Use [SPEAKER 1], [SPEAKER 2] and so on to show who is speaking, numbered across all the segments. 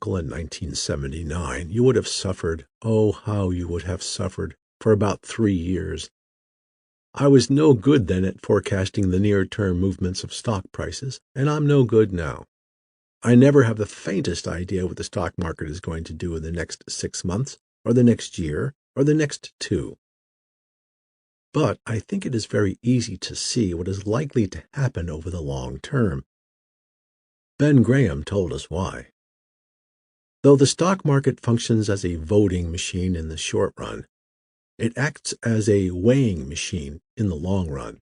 [SPEAKER 1] cycle in 1979, you would have suffered, oh, how you would have suffered, for about 3 years. I was no good then at forecasting the near-term movements of stock prices, and I'm no good now. I never have the faintest idea what the stock market is going to do in the next 6 months, or the next year, or the next 2. But I think it is very easy to see what is likely to happen over the long term. Ben Graham told us why. Though the stock market functions as a voting machine in the short run, it acts as a weighing machine in the long run.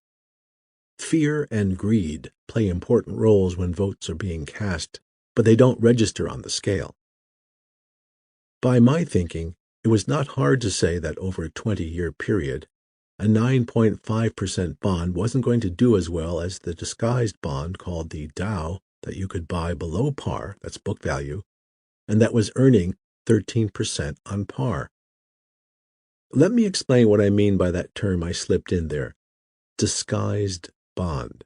[SPEAKER 1] Fear and greed play important roles when votes are being cast, but they don't register on the scale. By my thinking, it was not hard to say that over a 20-year period, a 9.5% bond wasn't going to do as well as the disguised bond called the Dow that you could buy below par, that's book value, and that was earning 13% on par. Let me explain what I mean by that term I slipped in there, disguised bond.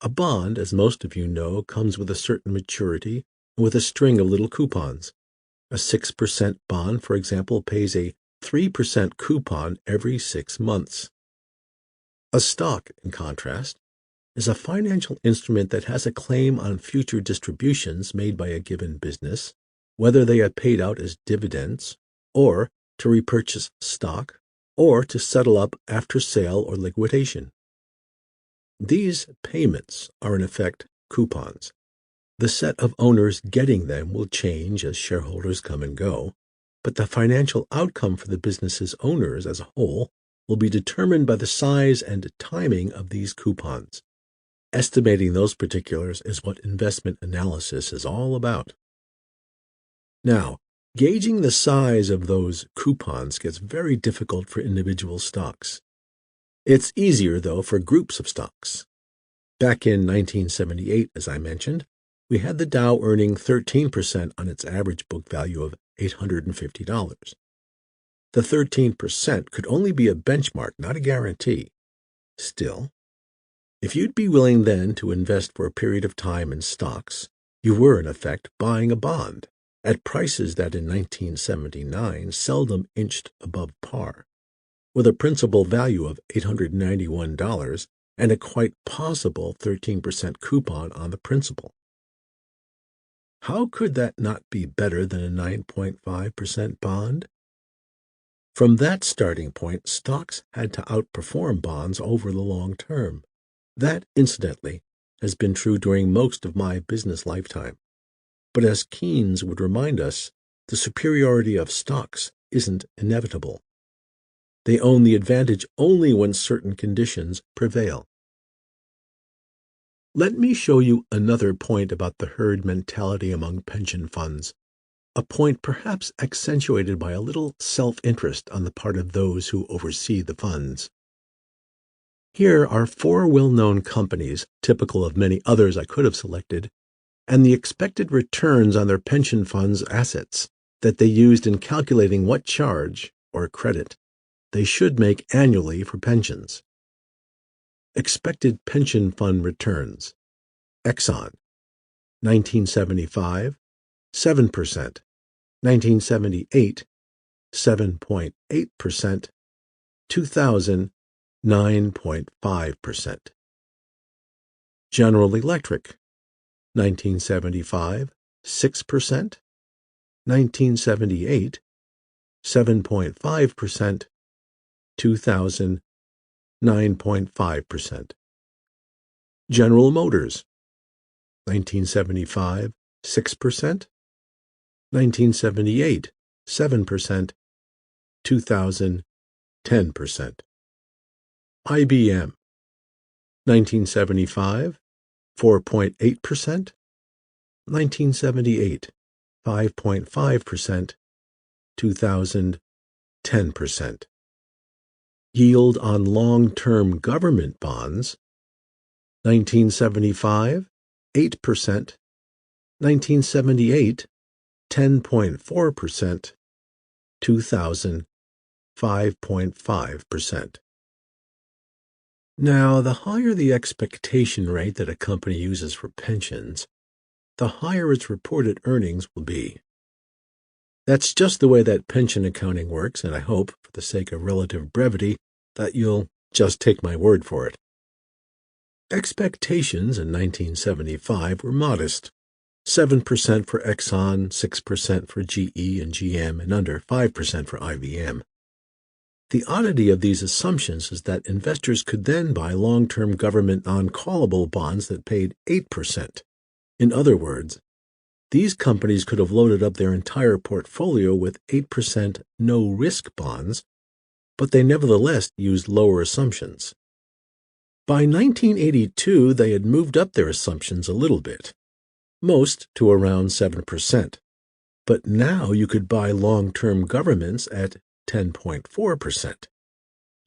[SPEAKER 1] A bond, as most of you know, comes with a certain maturity and with a string of little coupons. A 6% bond, for example, pays a 3% coupon every 6 months. A stock, in contrast, is a financial instrument that has a claim on future distributions made by a given business, whether they are paid out as dividends, or to repurchase stock, or to settle up after sale or liquidation. These payments are in effect coupons. The set of owners getting them will change as shareholders come and go, but the financial outcome for the business's owners as a whole will be determined by the size and timing of these coupons. Estimating those particulars is what investment analysis is all about. Now, gauging the size of those coupons gets very difficult for individual stocks. It's easier, though, for groups of stocks. Back in 1978, as I mentioned, we had the Dow earning 13% on its average book value of $850. The 13% could only be a benchmark, not a guarantee. Still, if you'd be willing then to invest for a period of time in stocks, you were in effect buying a bond at prices that in 1979 seldom inched above par, with a principal value of $891 and a quite possible 13% coupon on the principal. How could that not be better than a 9.5% bond? From that starting point, stocks had to outperform bonds over the long term. That, incidentally, has been true during most of my business lifetime. But as Keynes would remind us, the superiority of stocks isn't inevitable. They own the advantage only when certain conditions prevail. Let me show you another point about the herd mentality among pension funds, a point perhaps accentuated by a little self-interest on the part of those who oversee the funds. Here are 4 well-known companies, typical of many others I could have selected, and the expected returns on their pension funds' assets that they used in calculating what charge, or credit, they should make annually for pensions. Expected pension fund returns. Exxon, 1975, 7%, 1978, 7.8%, 2000, 9.5%. General Electric, 1975, 6%, 1978, 7.5%, 2000, 9.5%. General Motors, 1975, 6%, 1978, 7%, 2000, 10%. IBM, 1975, 4.8%, 1978, 5.5%, 2000, 10%. Yield on long-term government bonds, 1975, 8%, 1978, 10.4%, 2000, 5.5%. Now, the higher the expectation rate that a company uses for pensions, the higher its reported earnings will be. That's just the way that pension accounting works, and I hope, for the sake of relative brevity, that you'll just take my word for it. Expectations in 1975 were modest. 7% for Exxon, 6% for GE and GM, and under 5% for IBM. The oddity of these assumptions is that investors could then buy long-term government non-callable bonds that paid 8%. In other words, these companies could have loaded up their entire portfolio with 8% no-risk bonds, but they nevertheless used lower assumptions. By 1982, they had moved up their assumptions a little bit, most to around 7%. But now you could buy long-term governments at 10.4%.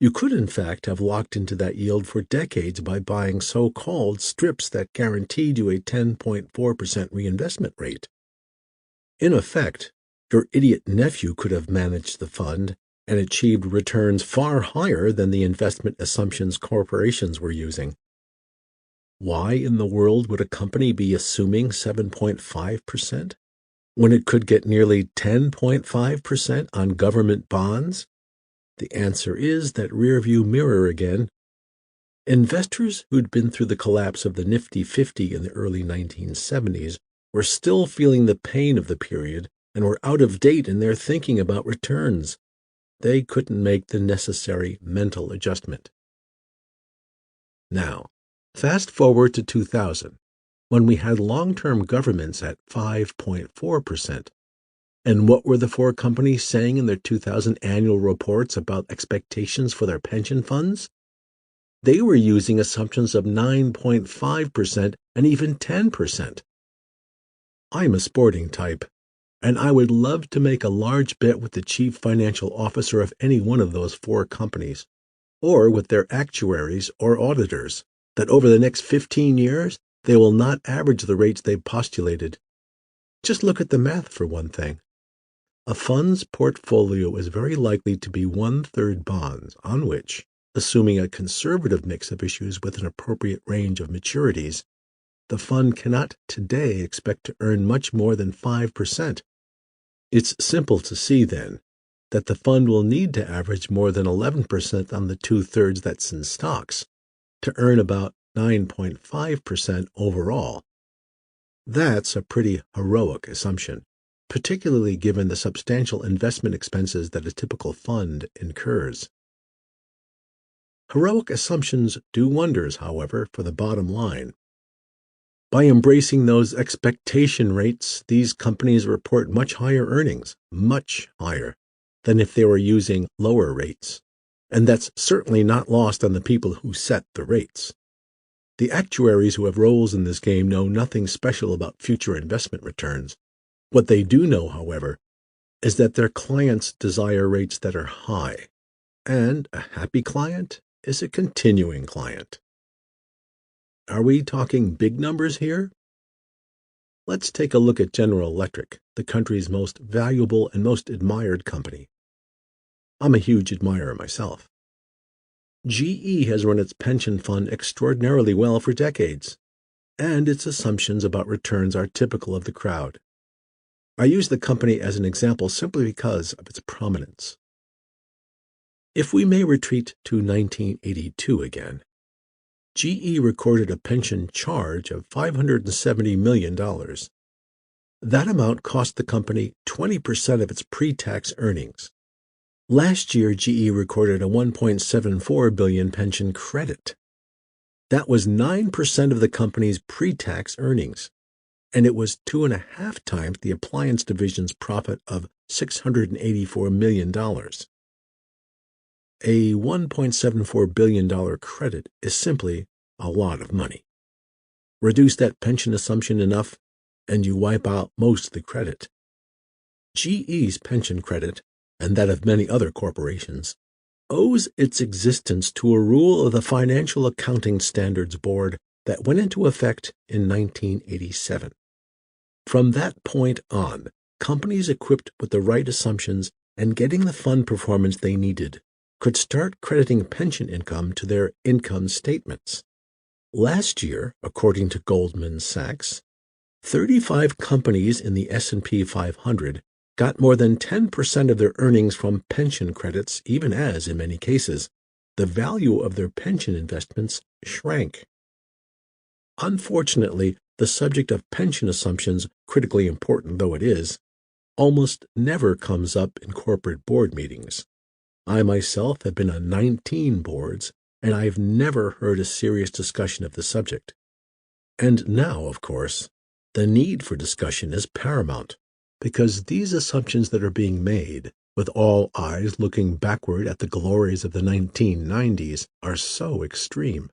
[SPEAKER 1] You could, in fact, have locked into that yield for decades by buying so-called strips that guaranteed you a 10.4% reinvestment rate. In effect, your idiot nephew could have managed the fund and achieved returns far higher than the investment assumptions corporations were using. Why in the world would a company be assuming 7.5% when it could get nearly 10.5% on government bonds? The answer is that rearview mirror again. Investors who'd been through the collapse of the Nifty 50 in the early 1970s were still feeling the pain of the period and were out of date in their thinking about returns. They couldn't make the necessary mental adjustment. Now, fast forward to 2000, when we had long-term governments at 5.4%. And what were the four companies saying in their 2000 annual reports about expectations for their pension funds? They were using assumptions of 9.5% and even 10%. I'm a sporting type, and I would love to make a large bet with the chief financial officer of any one of those four companies, or with their actuaries or auditors, that over the next 15 years, they will not average the rates they postulated. Just look at the math for one thing. A fund's portfolio is very likely to be 1/3 bonds on which, assuming a conservative mix of issues with an appropriate range of maturities, the fund cannot today expect to earn much more than 5%. It's simple to see, then, that the fund will need to average more than 11% on the 2/3 that's in stocks to earn about 9.5% overall. That's a pretty heroic assumption, particularly given the substantial investment expenses that a typical fund incurs. Heroic assumptions do wonders, however, for the bottom line. By embracing those expectation rates, these companies report much higher earnings, much higher, than if they were using lower rates. And that's certainly not lost on the people who set the rates. The actuaries who have roles in this game know nothing special about future investment returns. What they do know, however, is that their clients desire rates that are high, and a happy client is a continuing client. Are we talking big numbers here? Let's take a look at General Electric, the country's most valuable and most admired company. I'm a huge admirer myself. GE has run its pension fund extraordinarily well for decades, and its assumptions about returns are typical of the crowd. I use the company as an example simply because of its prominence. If we may retreat to 1982 again, GE recorded a pension charge of $570 million. That amount cost the company 20% of its pre-tax earnings. Last year, GE recorded a $1.74 billion pension credit. That was 9% of the company's pre-tax earnings, and it was 2.5 times the appliance division's profit of $684 million. A $1.74 billion credit is simply a lot of money. Reduce that pension assumption enough, and you wipe out most of the credit. GE's pension credit, and that of many other corporations, owes its existence to a rule of the Financial Accounting Standards Board that went into effect in 1987. From that point on, companies equipped with the right assumptions and getting the fund performance they needed could start crediting pension income to their income statements. Last year, according to Goldman Sachs, 35 companies in the S&P 500 got more than 10% of their earnings from pension credits, even as, in many cases, the value of their pension investments shrank. Unfortunately, the subject of pension assumptions, critically important though it is, almost never comes up in corporate board meetings. I myself have been on 19 boards, and I've never heard a serious discussion of the subject. And now, of course, the need for discussion is paramount, because these assumptions that are being made, with all eyes looking backward at the glories of the 1990s, are so extreme.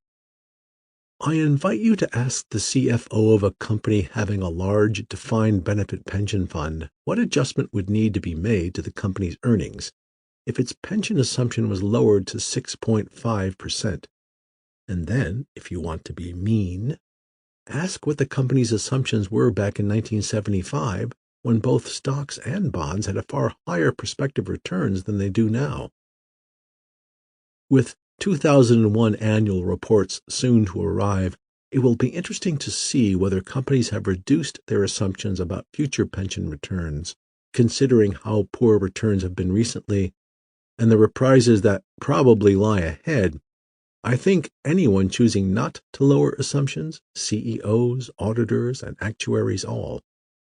[SPEAKER 1] I invite you to ask the CFO of a company having a large defined benefit pension fund what adjustment would need to be made to the company's earnings if its pension assumption was lowered to 6.5%. And then, if you want to be mean, ask what the company's assumptions were back in 1975 when both stocks and bonds had a far higher prospective returns than they do now. With 2001 annual reports soon to arrive, it will be interesting to see whether companies have reduced their assumptions about future pension returns, considering how poor returns have been recently and the reprises that probably lie ahead. I think anyone choosing not to lower assumptions, CEOs, auditors, and actuaries all,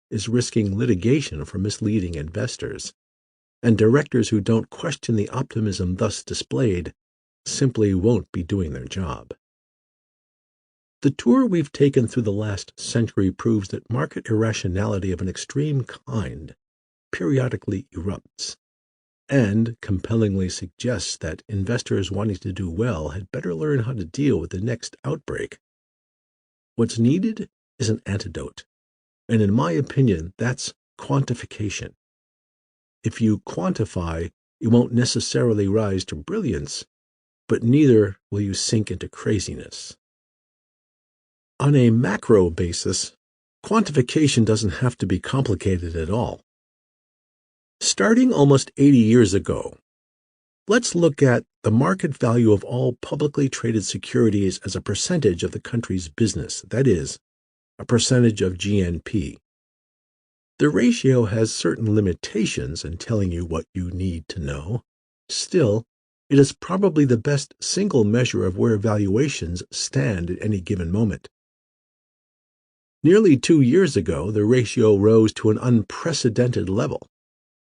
[SPEAKER 1] is risking litigation for misleading investors. And directors who don't question the optimism thus displayed simply won't be doing their job. The tour we've taken through the last century proves that market irrationality of an extreme kind periodically erupts, and compellingly suggests that investors wanting to do well had better learn how to deal with the next outbreak. What's needed is an antidote, and in my opinion, that's quantification. If you quantify, you won't necessarily rise to brilliance, but neither will you sink into craziness. On a macro basis, quantification doesn't have to be complicated at all. Starting almost 80 years ago, let's look at the market value of all publicly traded securities as a percentage of the country's business, that is, a percentage of GNP. The ratio has certain limitations in telling you what you need to know. Still, it is probably the best single measure of where valuations stand at any given moment. Nearly 2 years ago, the ratio rose to an unprecedented level.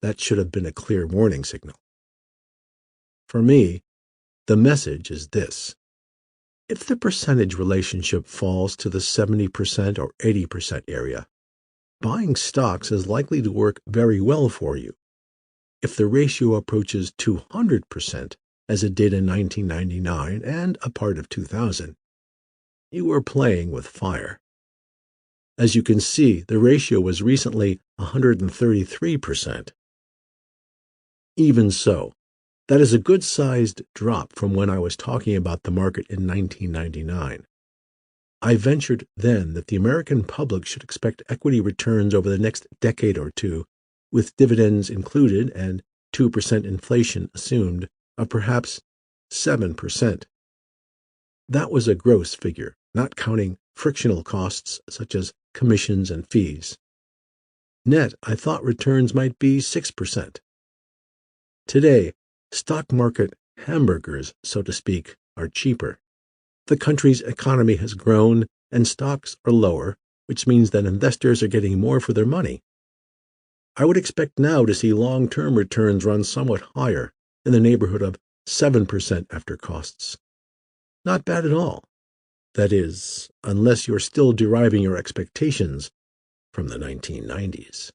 [SPEAKER 1] That should have been a clear warning signal. For me, the message is this. If the percentage relationship falls to the 70% or 80% area, buying stocks is likely to work very well for you. If the ratio approaches 200%, as it did in 1999 and a part of 2000, you are playing with fire. As you can see, the ratio was recently 133%. Even so, that is a good-sized drop from when I was talking about the market in 1999. I ventured then that the American public should expect equity returns over the next decade or two, with dividends included and 2% inflation assumed, of perhaps 7%. That was a gross figure, not counting frictional costs such as commissions and fees. Net, I thought returns might be 6%. Today, stock market hamburgers, so to speak, are cheaper. The country's economy has grown and stocks are lower, which means that investors are getting more for their money. I would expect now to see long-term returns run somewhat higher, in the neighborhood of 7% after costs. Not bad at all. That is, unless you're still deriving your expectations from the 1990s.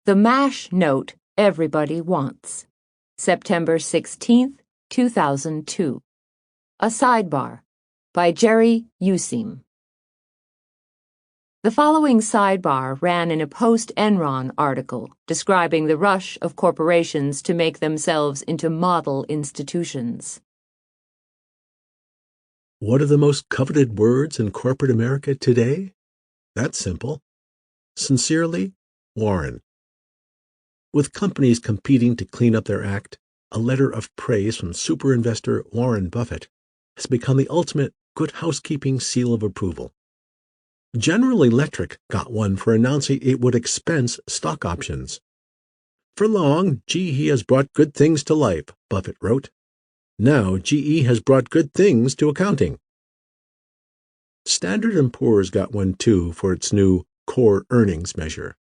[SPEAKER 2] The MASH Note Everybody Wants. September 16, 2002. A Sidebar by Jerry Useem. The following sidebar ran in a post-Enron article describing the rush of corporations to make themselves into model institutions.
[SPEAKER 1] What are the most coveted words in corporate America today? That's simple. Sincerely, Warren. With companies competing to clean up their act, a letter of praise from super investor Warren Buffett has become the ultimate good housekeeping seal of approval. General Electric got one for announcing it would expense stock options. For long, GE has brought good things to life, Buffett wrote. Now GE has brought good things to accounting. Standard & Poor's got one too for its new core earnings measure.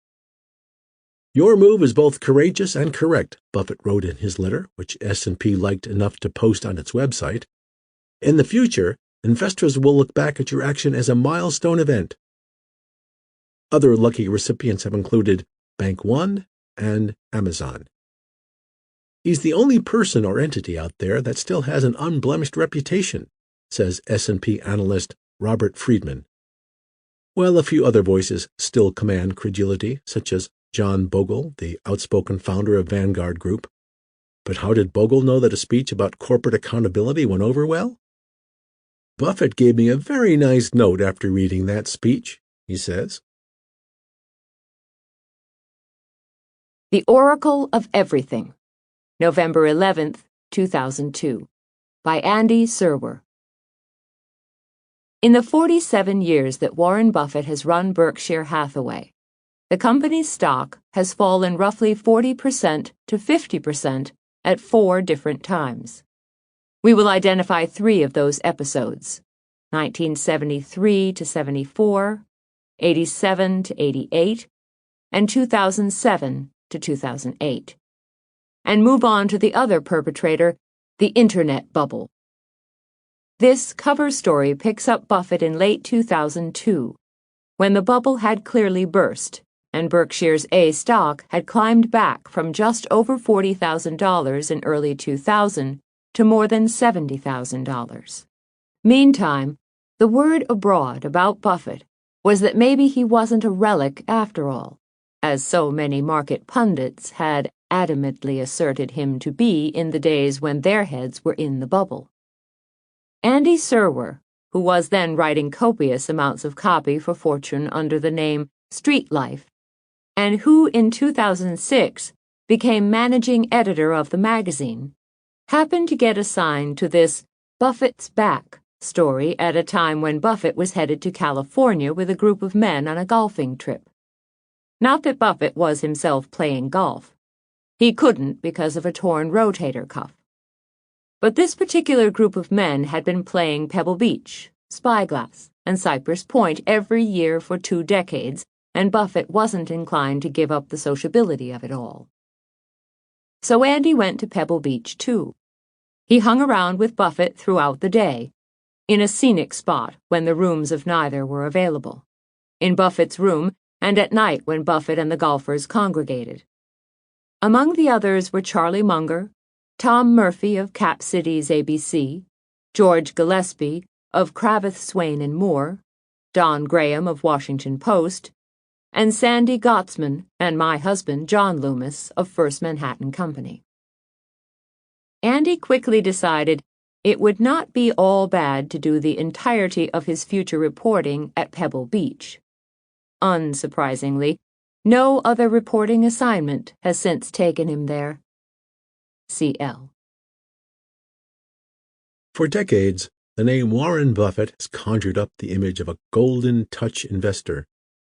[SPEAKER 1] Your move is both courageous and correct, Buffett wrote in his letter, which S&P liked enough to post on its website. In the future, investors will look back at your action as a milestone event. Other lucky recipients have included Bank One and Amazon. He's the only person or entity out there that still has an unblemished reputation, says S&P analyst Robert Friedman. Well, a few other voices still command credulity, such as John Bogle, the outspoken founder of Vanguard Group. But how did Bogle know that a speech about corporate accountability went over well? Buffett gave me a very nice note after reading that speech, he says.
[SPEAKER 2] The Oracle of Everything, November 11th, 2002, by Andy Serwer. In the 47 years that Warren Buffett has run Berkshire Hathaway, the company's stock has fallen roughly 40% to 50% at 4 different times. We will identify 3 of those episodes: 1973 to 74, 87 to 88, and 2007 to 2008, and move on to the other perpetrator, the Internet bubble. This cover story picks up Buffett in late 2002, when the bubble had clearly burst, and Berkshire's A stock had climbed back from just over $40,000 in early 2000 to more than $70,000. Meantime, the word abroad about Buffett was that maybe he wasn't a relic after all, as so many market pundits had adamantly asserted him to be in the days when their heads were in the bubble. Andy Serwer, who was then writing copious amounts of copy for Fortune under the name Street Life, and who in 2006 became managing editor of the magazine, happened to get assigned to this Buffett's Back story at a time when Buffett was headed to California with a group of men on a golfing trip. Not that Buffett was himself playing golf. He couldn't because of a torn rotator cuff. But this particular group of men had been playing Pebble Beach, Spyglass, and Cypress Point every year for 2 decades, and Buffett wasn't inclined to give up the sociability of it all. So Andy went to Pebble Beach, too. He hung around with Buffett throughout the day, in a scenic spot when the rooms of neither were available, in Buffett's room, and at night when Buffett and the golfers congregated. Among the others were Charlie Munger, Tom Murphy of Cap Cities ABC, George Gillespie of Cravath, Swaine and Moore, Don Graham of Washington Post, and Sandy Gottsman and my husband John Loomis of First Manhattan Company. Andy quickly decided it would not be all bad to do the entirety of his future reporting at Pebble Beach. Unsurprisingly, no other reporting assignment has since taken him there. C.L.
[SPEAKER 1] For decades, the name Warren Buffett has conjured up the image of a golden touch investor,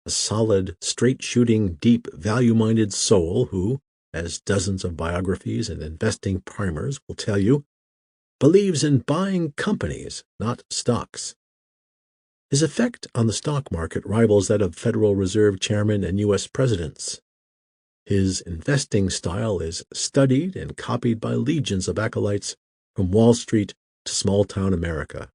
[SPEAKER 1] a solid, straight-shooting, deep, value-minded soul who, as dozens of biographies and investing primers will tell you, believes in buying companies, not stocks. His effect on the stock market rivals that of Federal Reserve Chairman and U.S. presidents. His investing style is studied and copied by legions of acolytes from Wall Street to small-town America.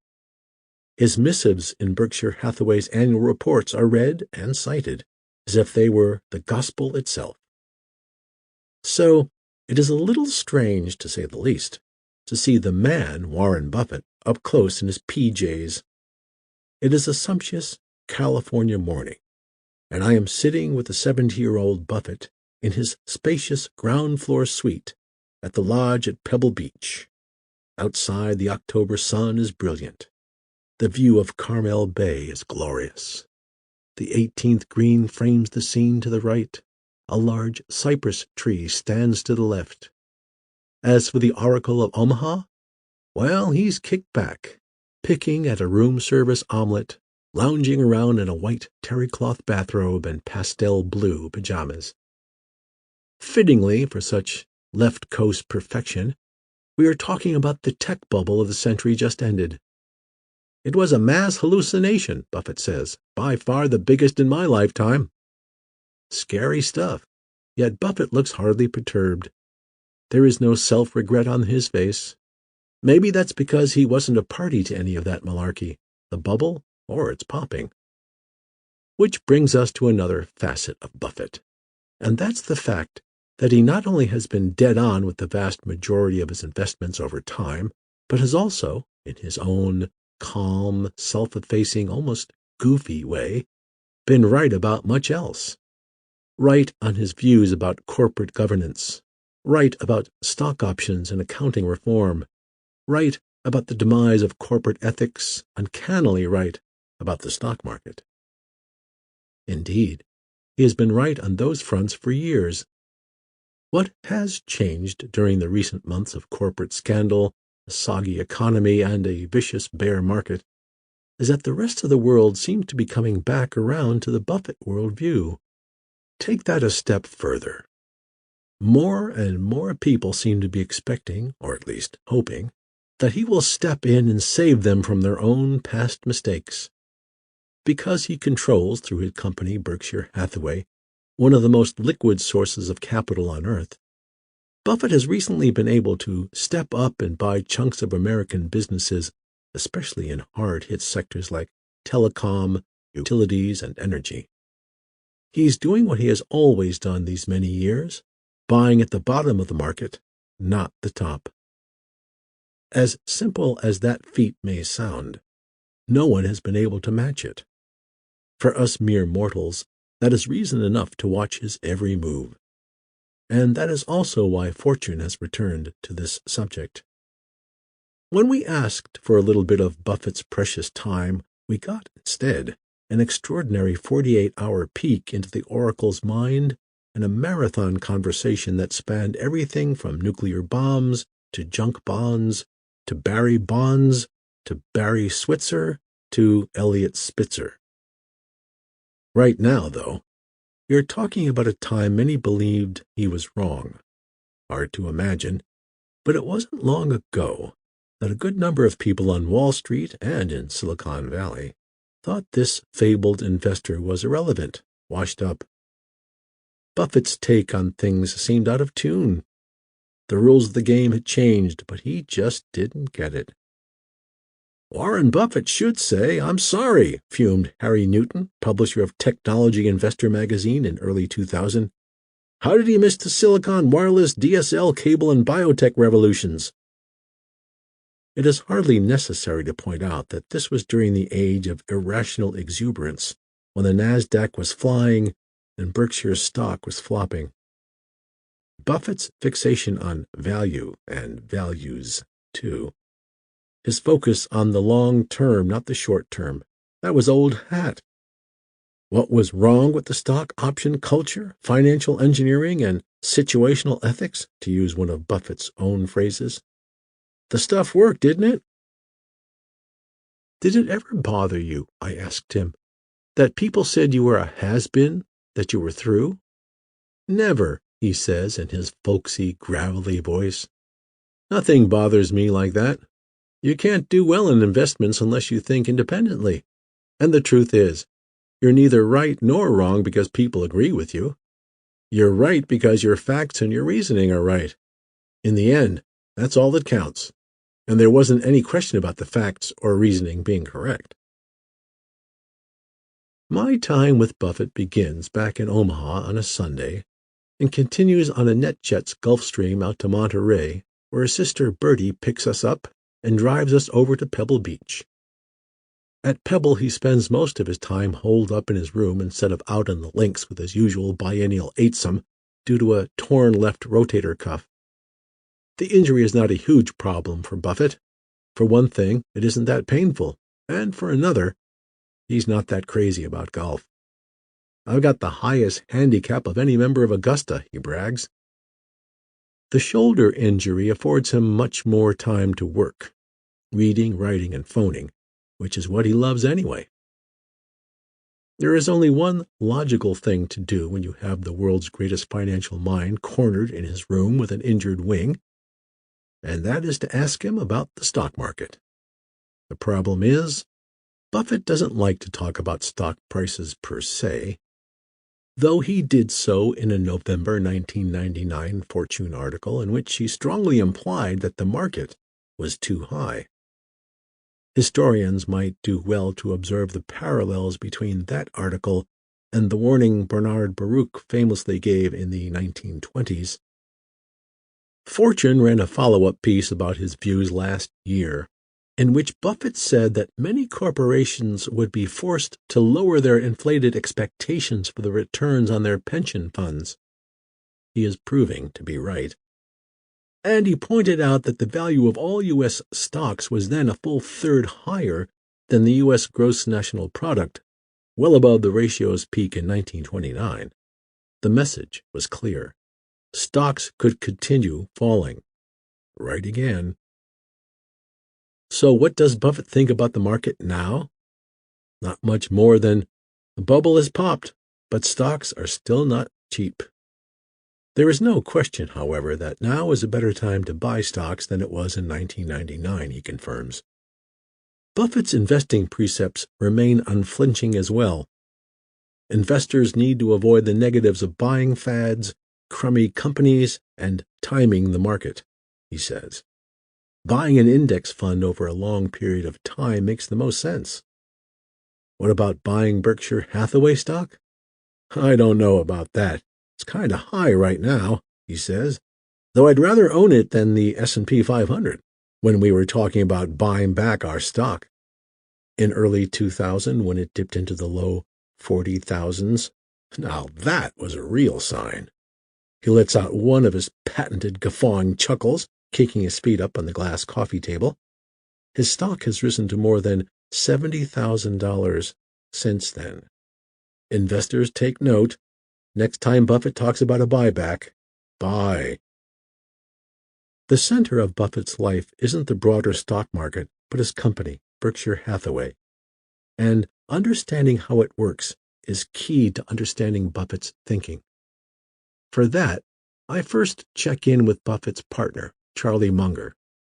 [SPEAKER 1] His missives in Berkshire Hathaway's annual reports are read and cited as if they were the gospel itself. So, it is a little strange, to say the least, to see the man, Warren Buffett, up close in his PJs. It is a sumptuous California morning, and I am sitting with the 70-year-old Buffett in his spacious ground-floor suite at the lodge at Pebble Beach. Outside, the October sun is brilliant. The view of Carmel Bay is glorious. The 18th green frames the scene to the right. A large cypress tree stands to the left. As for the Oracle of Omaha, well, he's kicked back, picking at a room service omelet, lounging around in a white terry cloth bathrobe and pastel blue pajamas. Fittingly, for such left coast perfection, we are talking about the tech bubble of the century just ended. It was a mass hallucination, Buffett says, by far the biggest in my lifetime. Scary stuff, yet Buffett looks hardly perturbed. There is no self-regret on his face. Maybe that's because he wasn't a party to any of that malarkey, the bubble or its popping. Which brings us to another facet of Buffett, and that's the fact that he not only has been dead on with the vast majority of his investments over time, but has also, in his own calm, self-effacing, almost goofy way, been right about much else. Right on his views about corporate governance, right about stock options and accounting reform, right about the demise of corporate ethics, uncannily right about the stock market. Indeed, he has been right on those fronts for years. What has changed during the recent months of corporate scandal, a soggy economy, and a vicious bear market is that the rest of the world seems to be coming back around to the Buffett worldview. Take that a step further. More and more people seem to be expecting, or at least hoping, that he will step in and save them from their own past mistakes. Because he controls, through his company Berkshire Hathaway, one of the most liquid sources of capital on earth, Buffett has recently been able to step up and buy chunks of American businesses, especially in hard-hit sectors like telecom, utilities, and energy. He's doing what he has always done these many years, buying at the bottom of the market, not the top. As simple as that feat may sound, no one has been able to match it. For us mere mortals, that is reason enough to watch his every move. And that is also why fortune has returned to this subject. When we asked for a little bit of Buffett's precious time, we got instead an extraordinary 48-hour peek into the oracle's mind and a marathon conversation that spanned everything from nuclear bombs to junk bonds to Barry Bonds to Barry Switzer to Elliot Spitzer. Right now, though, we are talking about a time many believed he was wrong. Hard to imagine, but it wasn't long ago that a good number of people on Wall Street and in Silicon Valley thought this fabled investor was irrelevant, washed up. Buffett's take on things seemed out of tune. The rules of the game had changed, but he just didn't get it. Warren Buffett should say, "I'm sorry," fumed Harry Newton, publisher of Technology Investor magazine in early 2000. How did he miss the Silicon wireless, DSL, cable, and biotech revolutions? It is hardly necessary to point out that this was during the age of irrational exuberance, when the NASDAQ was flying and Berkshire's stock was flopping. Buffett's fixation on value and values, too. His focus on the long term, not the short term. That was old hat. What was wrong with the stock option culture, financial engineering, and situational ethics, to use one of Buffett's own phrases? The stuff worked, didn't it? Did it ever bother you, I asked him, that people said you were a has-been, that you were through? Never, he says in his folksy, gravelly voice. Nothing bothers me like that. You can't do well in investments unless you think independently. And the truth is, you're neither right nor wrong because people agree with you. You're right because your facts and your reasoning are right. In the end, that's all that counts. And there wasn't any question about the facts or reasoning being correct. My time with Buffett begins back in Omaha on a Sunday and continues on a NetJet's Gulfstream out to Monterey, where his sister Bertie picks us up and drives us over to Pebble Beach. At Pebble, he spends most of his time holed up in his room instead of out on the links with his usual biennial eightsome due to a torn left rotator cuff. The injury is not a huge problem for Buffett. For one thing, it isn't that painful, and for another, he's not that crazy about golf. I've got the highest handicap of any member of Augusta, he brags. The shoulder injury affords him much more time to work, reading, writing, and phoning, which is what he loves anyway. There is only one logical thing to do when you have the world's greatest financial mind cornered in his room with an injured wing, and that is to ask him about the stock market. The problem is, Buffett doesn't like to talk about stock prices per se, though he did so in a November 1999 Fortune article in which he strongly implied that the market was too high. Historians might do well to observe the parallels between that article and the warning Bernard Baruch famously gave in the 1920s. Fortune ran a follow-up piece about his views last year, in which Buffett said that many corporations would be forced to lower their inflated expectations for the returns on their pension funds. He is proving to be right. And he pointed out that the value of all U.S. stocks was then a full third higher than the U.S. gross national product, well above the ratio's peak in 1929. The message was clear. Stocks could continue falling. Right again. So what does Buffett think about the market now? Not much more than, the bubble has popped, but stocks are still not cheap. There is no question, however, that now is a better time to buy stocks than it was in 1999, he confirms. Buffett's investing precepts remain unflinching as well. Investors need to avoid the negatives of buying fads, crummy companies, and timing the market, he says. Buying an index fund over a long period of time makes the most sense. What about buying Berkshire Hathaway stock? I don't know about that. It's kind of high right now, he says, though I'd rather own it than the S&P 500 when we were talking about buying back our stock. In early 2000, when it dipped into the low 40,000s, now that was a real sign. He lets out one of his patented guffawing chuckles, kicking his feet up on the glass coffee table. His stock has risen to more than $70,000 since then. Investors take note. Next time Buffett talks about a buyback, buy. The center of Buffett's life isn't the broader stock market, but his company, Berkshire Hathaway. And understanding how it works is key to understanding Buffett's thinking. For that, I first check in with Buffett's partner, Charlie Munger,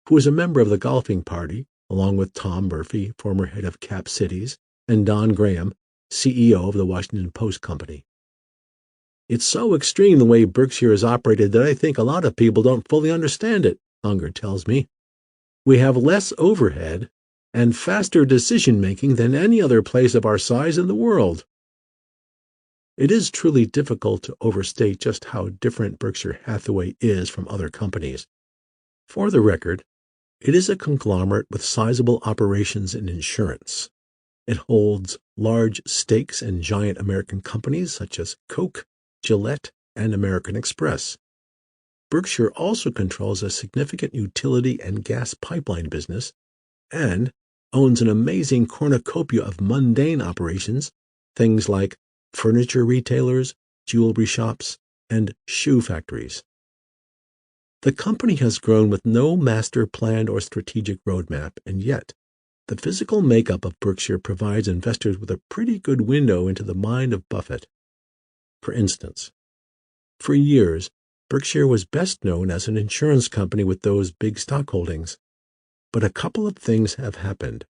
[SPEAKER 1] who is a member of the golfing party, along with Tom Murphy, former head of Cap Cities, and Don Graham, CEO of the Washington Post Company. It's so extreme the way Berkshire is operated that I think a lot of people don't fully understand it, Munger tells me. We have less overhead and faster decision-making than any other place of our size in the world. It is truly difficult to overstate just how different Berkshire Hathaway is from other companies. For the record, it is a conglomerate with sizable operations in insurance. It holds large stakes in giant American companies such as Coke, Gillette, and American Express. Berkshire also controls a significant utility and gas pipeline business and owns an amazing cornucopia of mundane operations, things like furniture retailers, jewelry shops, and shoe factories. The company has grown with no master plan or strategic roadmap, and yet the physical makeup of Berkshire provides investors with a pretty good window into the mind of Buffett. For instance, for years, Berkshire was best known as an insurance company with those big stock holdings. But a couple of things have happened.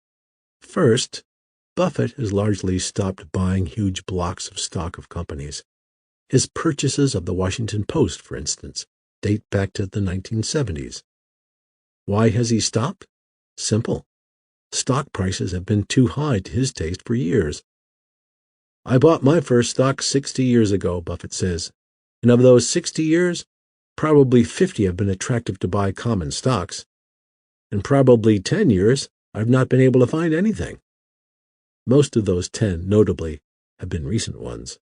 [SPEAKER 1] First, Buffett has largely stopped buying huge blocks of stock of companies. His purchases of the Washington Post, for instance, date back to the 1970s. Why has he stopped? Simple. Stock prices have been too high to his taste for years. I bought my first stock 60 years ago, Buffett says, and of those 60 years, probably 50 have been attractive to buy common stocks. In probably 10 years, I've not been able to find anything. Most of those 10, notably, have been recent ones.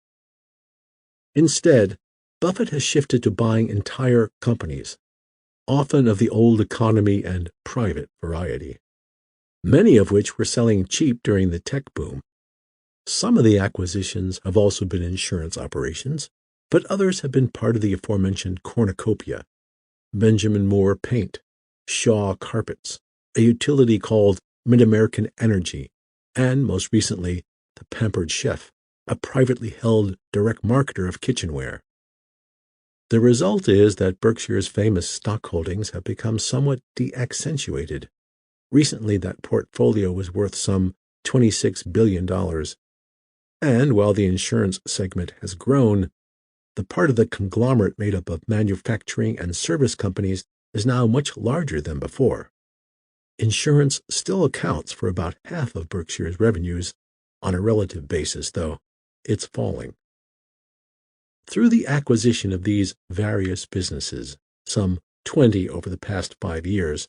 [SPEAKER 1] Instead, Buffett has shifted to buying entire companies, often of the old economy and private variety, many of which were selling cheap during the tech boom. Some of the acquisitions have also been insurance operations, but others have been part of the aforementioned cornucopia: Benjamin Moore Paint, Shaw Carpets, a utility called Mid-American Energy, and most recently, the Pampered Chef, a privately held direct marketer of kitchenware. The result is that Berkshire's famous stock holdings have become somewhat de-accentuated. Recently, that portfolio was worth some $26 billion. And while the insurance segment has grown, the part of the conglomerate made up of manufacturing and service companies is now much larger than before. Insurance still accounts for about half of Berkshire's revenues. On a relative basis, though, it's falling. Through the acquisition of these various businesses, some 20 over the past 5 years,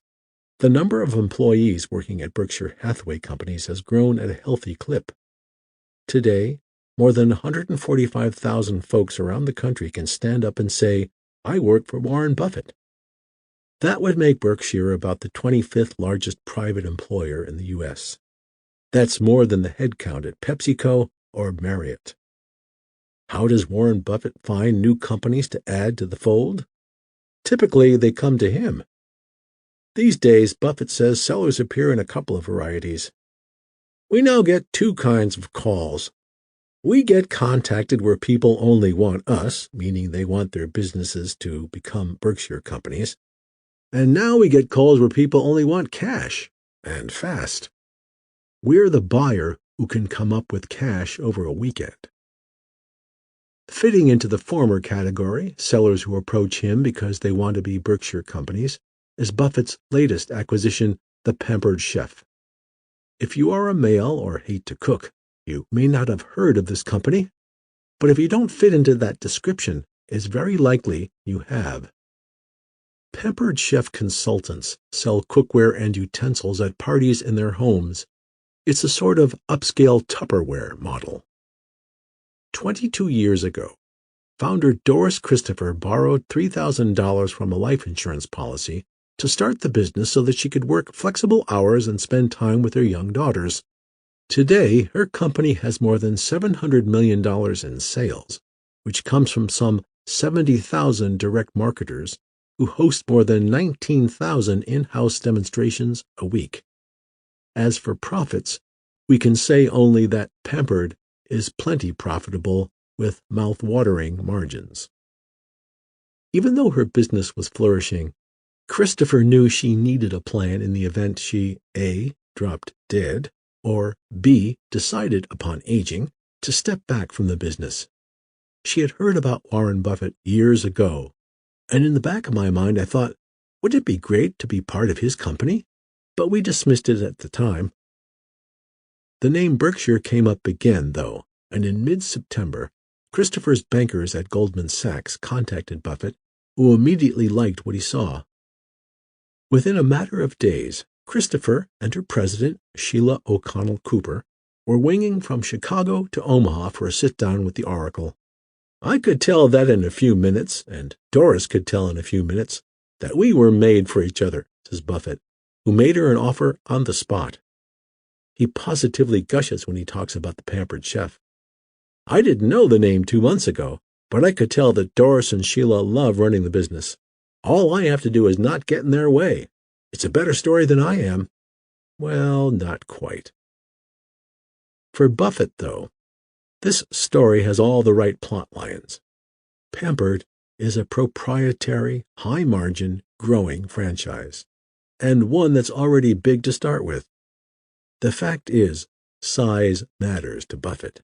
[SPEAKER 1] the number of employees working at Berkshire Hathaway companies has grown at a healthy clip. Today, more than 145,000 folks around the country can stand up and say, "I work for Warren Buffett." That would make Berkshire about the 25th largest private employer in the U.S. That's more than the headcount at PepsiCo or Marriott. How does Warren Buffett find new companies to add to the fold? Typically, they come to him. These days, Buffett says sellers appear in a couple of varieties. We now get two kinds of calls. We get contacted where people only want us, meaning they want their businesses to become Berkshire companies. And now we get calls where people only want cash, and fast. We're the buyer who can come up with cash over a weekend. Fitting into the former category, sellers who approach him because they want to be Berkshire companies, is Buffett's latest acquisition, the Pampered Chef. If you are a male or hate to cook, you may not have heard of this company, but if you don't fit into that description, it's very likely you have. Pampered Chef consultants sell cookware and utensils at parties in their homes. It's a sort of upscale Tupperware model. 22 years ago, founder Doris Christopher borrowed $3,000 from a life insurance policy to start the business so that she could work flexible hours and spend time with her young daughters. Today, her company has more than $700 million in sales, which comes from some 70,000 direct marketers who host more than 19,000 in-house demonstrations a week. As for profits, we can say only that Pampered is plenty profitable with mouth-watering margins. Even though her business was flourishing, Christopher knew she needed a plan in the event she A. dropped dead, or B. decided upon aging to step back from the business. She had heard about Warren Buffett years ago, and in the back of my mind I thought, wouldn't it be great to be part of his company? But we dismissed it at the time. The name Berkshire came up again, though, and in mid-September, Christopher's bankers at Goldman Sachs contacted Buffett, who immediately liked what he saw. Within a matter of days, Christopher and her president, Sheila O'Connell Cooper, were winging from Chicago to Omaha for a sit-down with the Oracle. I could tell that in a few minutes, and Doris could tell in a few minutes, that we were made for each other, says Buffett, who made her an offer on the spot. He positively gushes when he talks about the Pampered Chef. I didn't know the name 2 months ago, but I could tell that Doris and Sheila love running the business. All I have to do is not get in their way. It's a better story than I am. Well, not quite. For Buffett, though, this story has all the right plot lines. Pampered is a proprietary, high-margin, growing franchise, and one that's already big to start with. The fact is, size matters to Buffett.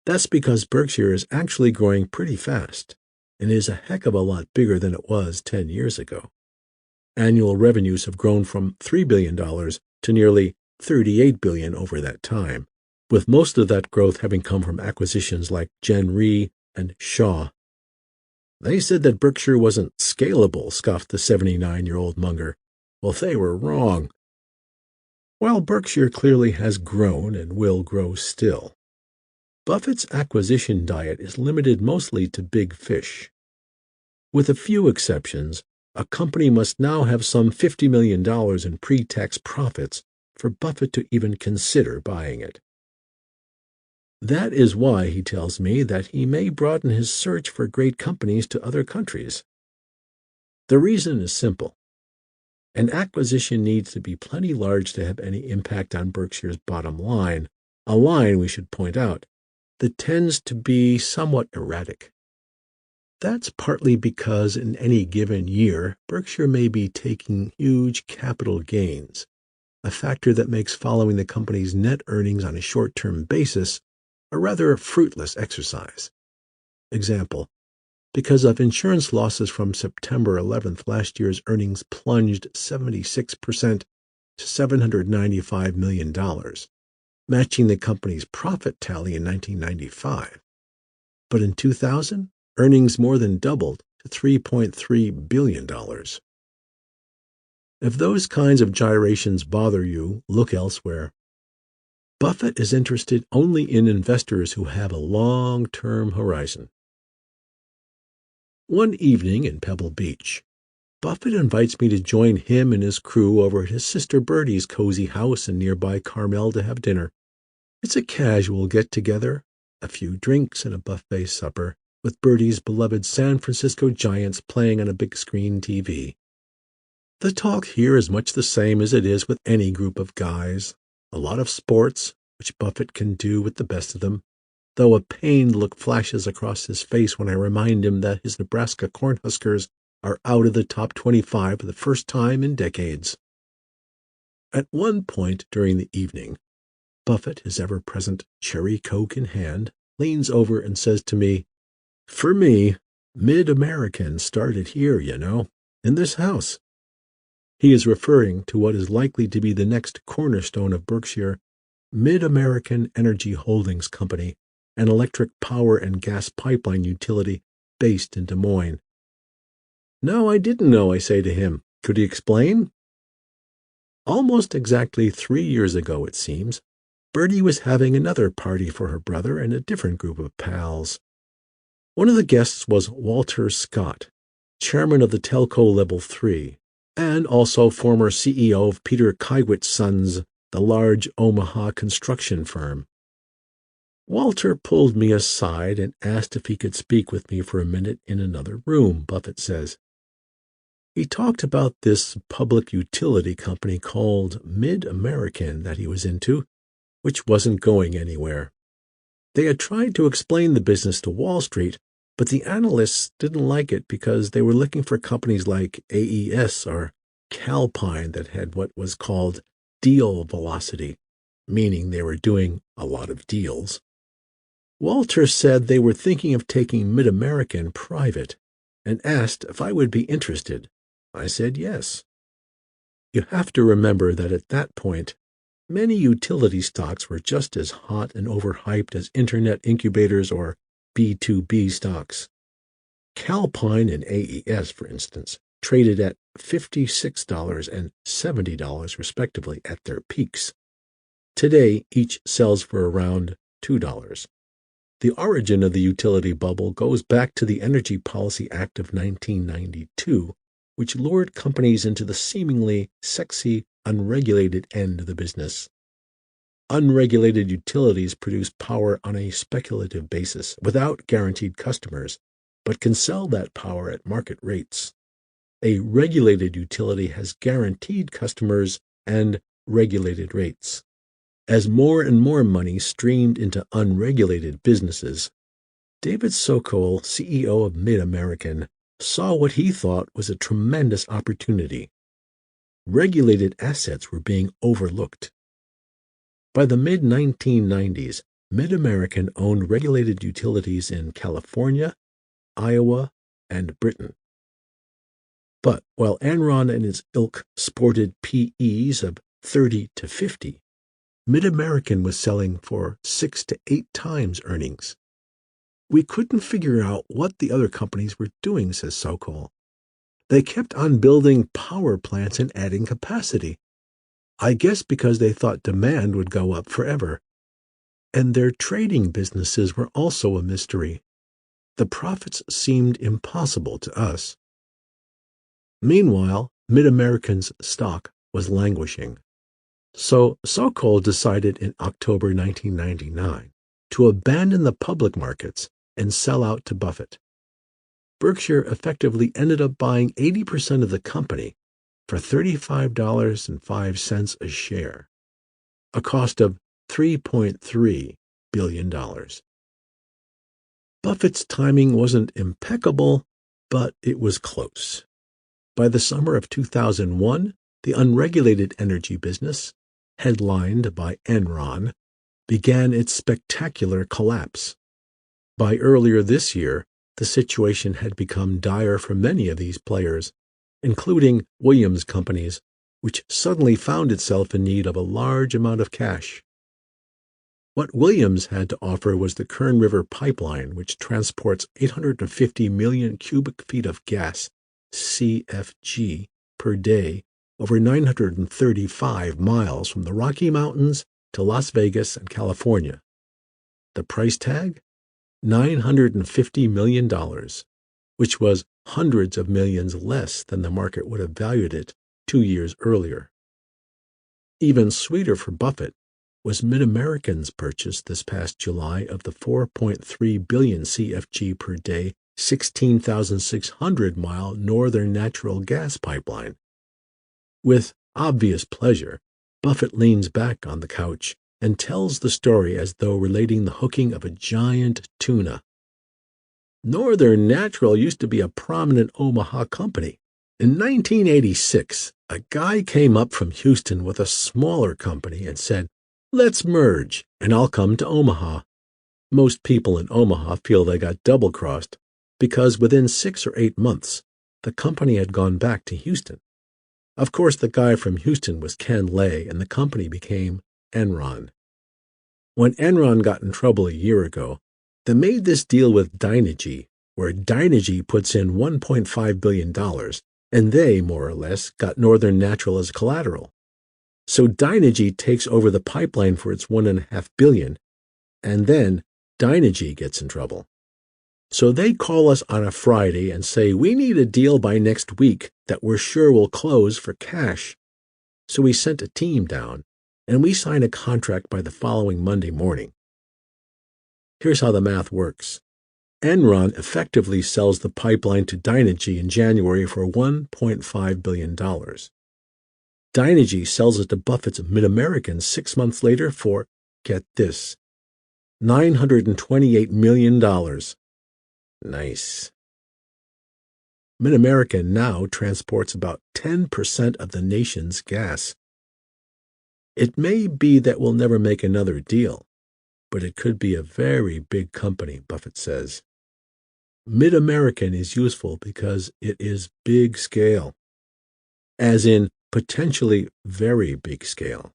[SPEAKER 1] That's because Berkshire is actually growing pretty fast and is a heck of a lot bigger than it was 10 years ago. Annual revenues have grown from $3 billion to nearly $38 billion over that time, with most of that growth having come from acquisitions like Gen Re and Shaw. They said that Berkshire wasn't scalable, scoffed the 79-year-old Munger. Well, they were wrong. While Berkshire clearly has grown and will grow still, Buffett's acquisition diet is limited mostly to big fish. With a few exceptions, a company must now have some $50 million in pre-tax profits for Buffett to even consider buying it. That is why he tells me that he may broaden his search for great companies to other countries. The reason is simple. An acquisition needs to be plenty large to have any impact on Berkshire's bottom line, a line, we should point out, that tends to be somewhat erratic. That's partly because in any given year, Berkshire may be taking huge capital gains, a factor that makes following the company's net earnings on a short-term basis a rather fruitless exercise. Example, because of insurance losses from September 11th, last year's earnings plunged 76% to $795 million, matching the company's profit tally in 1995. But in 2000, earnings more than doubled to $3.3 billion. If those kinds of gyrations bother you, look elsewhere. Buffett is interested only in investors who have a long-term horizon. One evening in Pebble Beach, Buffett invites me to join him and his crew over at his sister Bertie's cozy house in nearby Carmel to have dinner. It's a casual get-together, a few drinks and a buffet supper, with Bertie's beloved San Francisco Giants playing on a big screen TV. The talk here is much the same as it is with any group of guys. A lot of sports, which Buffett can do with the best of them, though a pained look flashes across his face when I remind him that his Nebraska Cornhuskers are out of the top 25 for the first time in decades. At one point during the evening, Buffett, his ever-present cherry Coke in hand, leans over and says to me, "For me, Mid-American started here, in this house." He is referring to what is likely to be the next cornerstone of Berkshire, Mid-American Energy Holdings Company, an electric power and gas pipeline utility based in Des Moines. "No, I didn't know," I say to him. "Could he explain?" Almost exactly 3 years ago, it seems, Bertie was having another party for her brother and a different group of pals. One of the guests was Walter Scott, chairman of the Telco Level 3, and also former CEO of Peter Kywit's Sons, the large Omaha construction firm. Walter pulled me aside and asked if he could speak with me for a minute in another room, Buffett says. He talked about this public utility company called Mid-American that he was into, which wasn't going anywhere. They had tried to explain the business to Wall Street, but the analysts didn't like it because they were looking for companies like AES or Calpine that had what was called deal velocity, meaning they were doing a lot of deals. Walter said they were thinking of taking Mid-American private and asked if I would be interested. I said yes. You have to remember that at that point, many utility stocks were just as hot and overhyped as internet incubators or B2B stocks. Calpine and AES, for instance, traded at $56 and $70 respectively at their peaks. Today, each sells for around $2. The origin of the utility bubble goes back to the Energy Policy Act of 1992, which lured companies into the seemingly sexy, unregulated end of the business. Unregulated utilities produce power on a speculative basis without guaranteed customers, but can sell that power at market rates. A regulated utility has guaranteed customers and regulated rates. As more and more money streamed into unregulated businesses, David Sokol, CEO of Mid-American, saw what he thought was a tremendous opportunity. Regulated assets were being overlooked. By the mid-1990s, Mid-American owned regulated utilities in California, Iowa, and Britain. But while Enron and its ilk sported PEs of 30 to 50, Mid-American was selling for 6 to 8 times earnings. We couldn't figure out what the other companies were doing, says Sokol. They kept on building power plants and adding capacity. I guess because they thought demand would go up forever. And their trading businesses were also a mystery. The profits seemed impossible to us. Meanwhile, Mid-American's stock was languishing. So Sokol decided in October 1999 to abandon the public markets and sell out to Buffett. Berkshire effectively ended up buying 80% of the company for $35.05 a share, a cost of $3.3 billion. Buffett's timing wasn't impeccable, but it was close. By the summer of 2001, the unregulated energy business, headlined by Enron, began its spectacular collapse. By earlier this year, the situation had become dire for many of these players, including Williams Companies, which suddenly found itself in need of a large amount of cash. What Williams had to offer was the Kern River Pipeline, which transports 850 million cubic feet of gas, CFG, per day over 935 miles from the Rocky Mountains to Las Vegas and California. The price tag? $950 million, which was hundreds of millions less than the market would have valued it 2 years earlier. Even sweeter for Buffett was MidAmerican's purchase this past July of the 4.3 billion CFG per day, 16,600-mile northern natural gas pipeline. With obvious pleasure, Buffett leans back on the couch and tells the story as though relating the hooking of a giant tuna. Northern Natural used to be a prominent Omaha company. In 1986, a guy came up from Houston with a smaller company and said, "Let's merge, and I'll come to Omaha." Most people in Omaha feel they got double-crossed because within 6 or 8 months, the company had gone back to Houston. Of course, the guy from Houston was Ken Lay, and the company became Enron. When Enron got in trouble a year ago, they made this deal with Dynegy, where Dynegy puts in $1.5 billion, and they, more or less, got Northern Natural as collateral. So Dynegy takes over the pipeline for its $1.5 billion, and then Dynegy gets in trouble. So they call us on a Friday and say, "We need a deal by next week that we're sure will close for cash." So we sent a team down, and we sign a contract by the following Monday morning. Here's how the math works. Enron effectively sells the pipeline to Dynegy in January for $1.5 billion. Dynegy sells it to Buffett's MidAmerican 6 months later for, get this, $928 million. Nice. MidAmerican now transports about 10% of the nation's gas. It may be that we'll never make another deal, but it could be a very big company, Buffett says. MidAmerican is useful because it is big scale, as in potentially very big scale.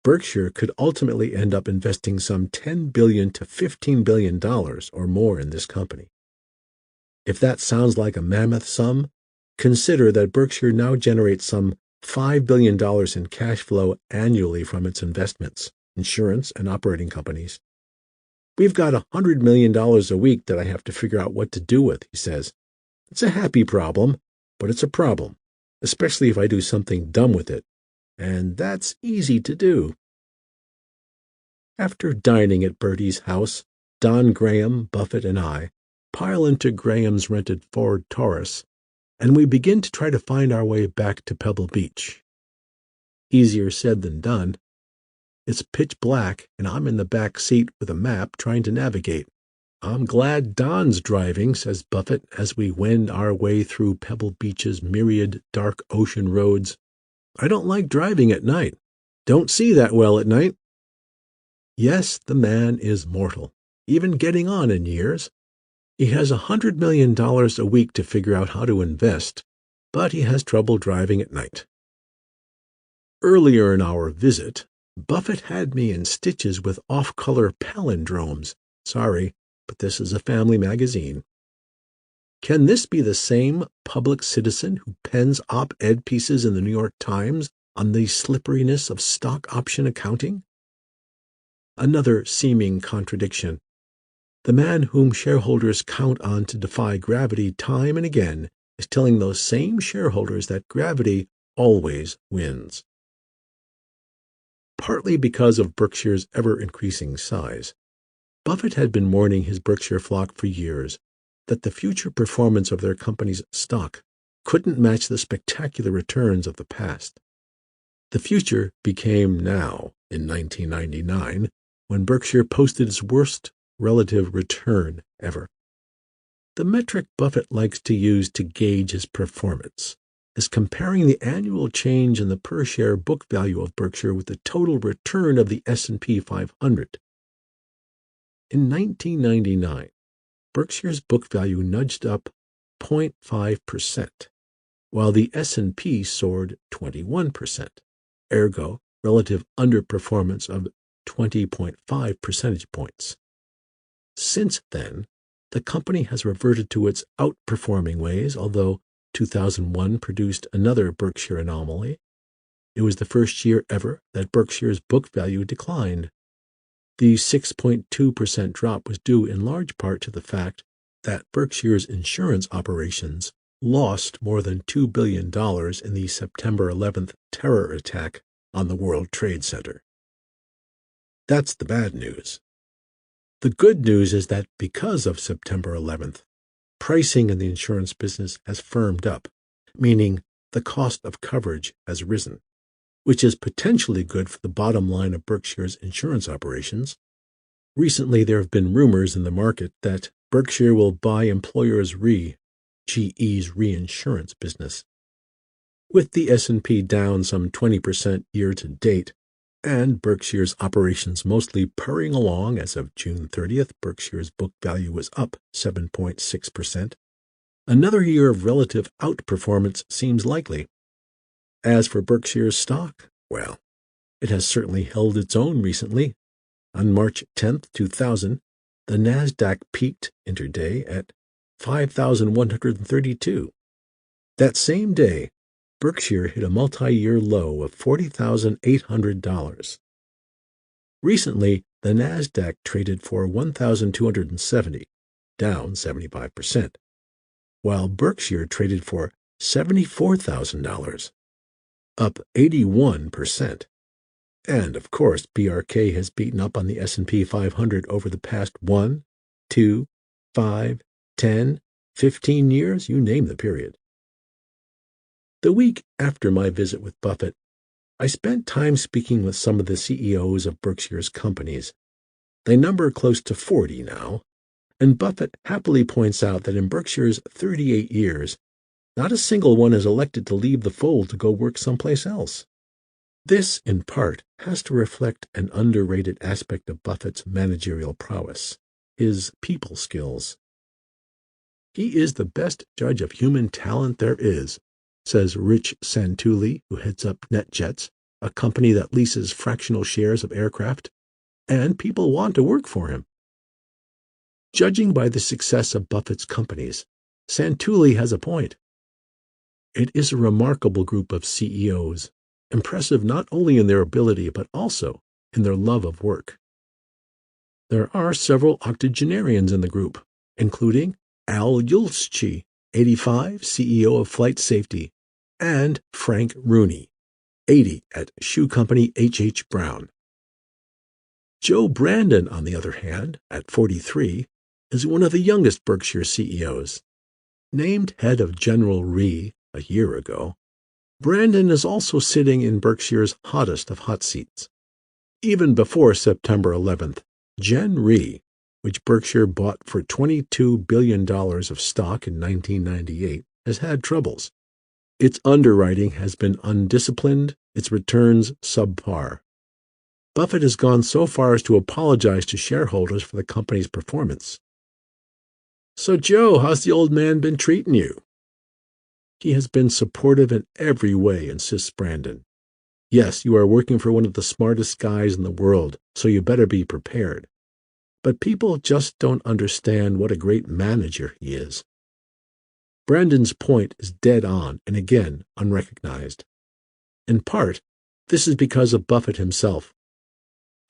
[SPEAKER 1] Berkshire could ultimately end up investing some $10 billion to $15 billion or more in this company. If that sounds like a mammoth sum, consider that Berkshire now generates some $5 billion in cash flow annually from its investments, insurance, and operating companies. "We've got $100 million a week that I have to figure out what to do with," he says. "It's a happy problem, but it's a problem, especially if I do something dumb with it. And that's easy to do." After dining at Bertie's house, Don Graham, Buffett, and I pile into Graham's rented Ford Taurus, and we begin to try to find our way back to Pebble Beach. Easier said than done. It's pitch black, and I'm in the back seat with a map trying to navigate. "I'm glad Don's driving," says Buffett as we wend our way through Pebble Beach's myriad dark ocean roads. "I don't like driving at night. Don't see that well at night." Yes, the man is mortal, even getting on in years. He has $100 million a week to figure out how to invest, but he has trouble driving at night. Earlier in our visit, Buffett had me in stitches with off-color palindromes. Sorry, but this is a family magazine. Can this be the same public citizen who pens op-ed pieces in the New York Times on the slipperiness of stock option accounting? Another seeming contradiction. The man whom shareholders count on to defy gravity time and again is telling those same shareholders that gravity always wins. Partly because of Berkshire's ever-increasing size, Buffett had been warning his Berkshire flock for years that the future performance of their company's stock couldn't match the spectacular returns of the past. The future became now in 1999, when Berkshire posted its worst relative return ever. The metric Buffett likes to use to gauge his performance is comparing the annual change in the per-share book value of Berkshire with the total return of the S&P 500. In 1999, Berkshire's book value nudged up 0.5%, while the S&P soared 21%, ergo relative underperformance of 20.5 percentage points. Since then, the company has reverted to its outperforming ways, although 2001 produced another Berkshire anomaly. It was the first year ever that Berkshire's book value declined. The 6.2% drop was due in large part to the fact that Berkshire's insurance operations lost more than $2 billion in the September 11th terror attack on the World Trade Center. That's the bad news. The good news is that because of September 11th, pricing in the insurance business has firmed up, meaning the cost of coverage has risen, which is potentially good for the bottom line of Berkshire's insurance operations. Recently, there have been rumors in the market that Berkshire will buy Employers Re, GE's reinsurance business. With the S&P down some 20% year to date, and Berkshire's operations mostly purring along as of June 30th, Berkshire's book value was up 7.6%. Another year of relative outperformance seems likely. As for Berkshire's stock, well, it has certainly held its own recently. On March 10th, 2000, the Nasdaq peaked intraday at 5,132. That same day, Berkshire hit a multi-year low of $40,800. Recently, the Nasdaq traded for 1,270, down 75%, while Berkshire traded for $74,000, up 81%. And, of course, BRK has beaten up on the S&P 500 over the past 1, 2, 5, 10, 15 years, you name the period. The week after my visit with Buffett, I spent time speaking with some of the CEOs of Berkshire's companies. They number close to 40 now, and Buffett happily points out that in Berkshire's 38 years, not a single one has elected to leave the fold to go work someplace else. This, in part, has to reflect an underrated aspect of Buffett's managerial prowess, his people skills. He is the best judge of human talent there is, says Rich Santulli, who heads up NetJets, a company that leases fractional shares of aircraft, and people want to work for him. Judging by the success of Buffett's companies, Santulli has a point. It is a remarkable group of CEOs, impressive not only in their ability but also in their love of work. There are several octogenarians in the group, including Al Yulschi, 85, CEO of Flight Safety, and Frank Rooney, 80, at shoe company H.H. Brown. Joe Brandon, on the other hand, at 43, is one of the youngest Berkshire CEOs. Named head of General Re a year ago, Brandon is also sitting in Berkshire's hottest of hot seats. Even before September 11th, Gen Re, which Berkshire bought for $22 billion of stock in 1998, has had troubles. Its underwriting has been undisciplined, its returns subpar. Buffett has gone so far as to apologize to shareholders for the company's performance. "So, Joe, how's the old man been treating you?" "He has been supportive in every way," insists Brandon. "Yes, you are working for one of the smartest guys in the world, so you better be prepared. But people just don't understand what a great manager he is." Brandon's point is dead on and again unrecognized. In part, this is because of Buffett himself.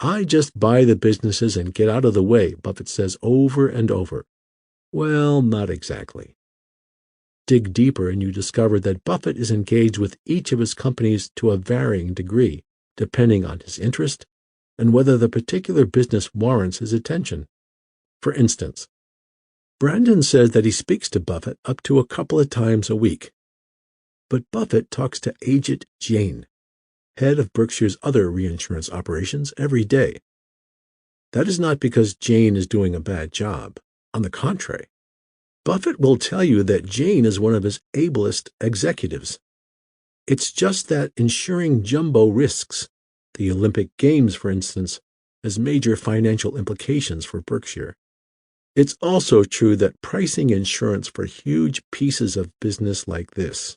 [SPEAKER 1] "I just buy the businesses and get out of the way," Buffett says over and over. Well, not exactly. Dig deeper and you discover that Buffett is engaged with each of his companies to a varying degree, depending on his interest and whether the particular business warrants his attention. For instance, Brandon says that he speaks to Buffett up to a couple of times a week, But Buffett talks to Agent Jane, head of Berkshire's other reinsurance operations, every day. That is not because Jane is doing a bad job. On the contrary, Buffett will tell you that Jane is one of his ablest executives. It's just that insuring jumbo risks, the Olympic Games, for instance, has major financial implications for Berkshire. It's also true that pricing insurance for huge pieces of business like this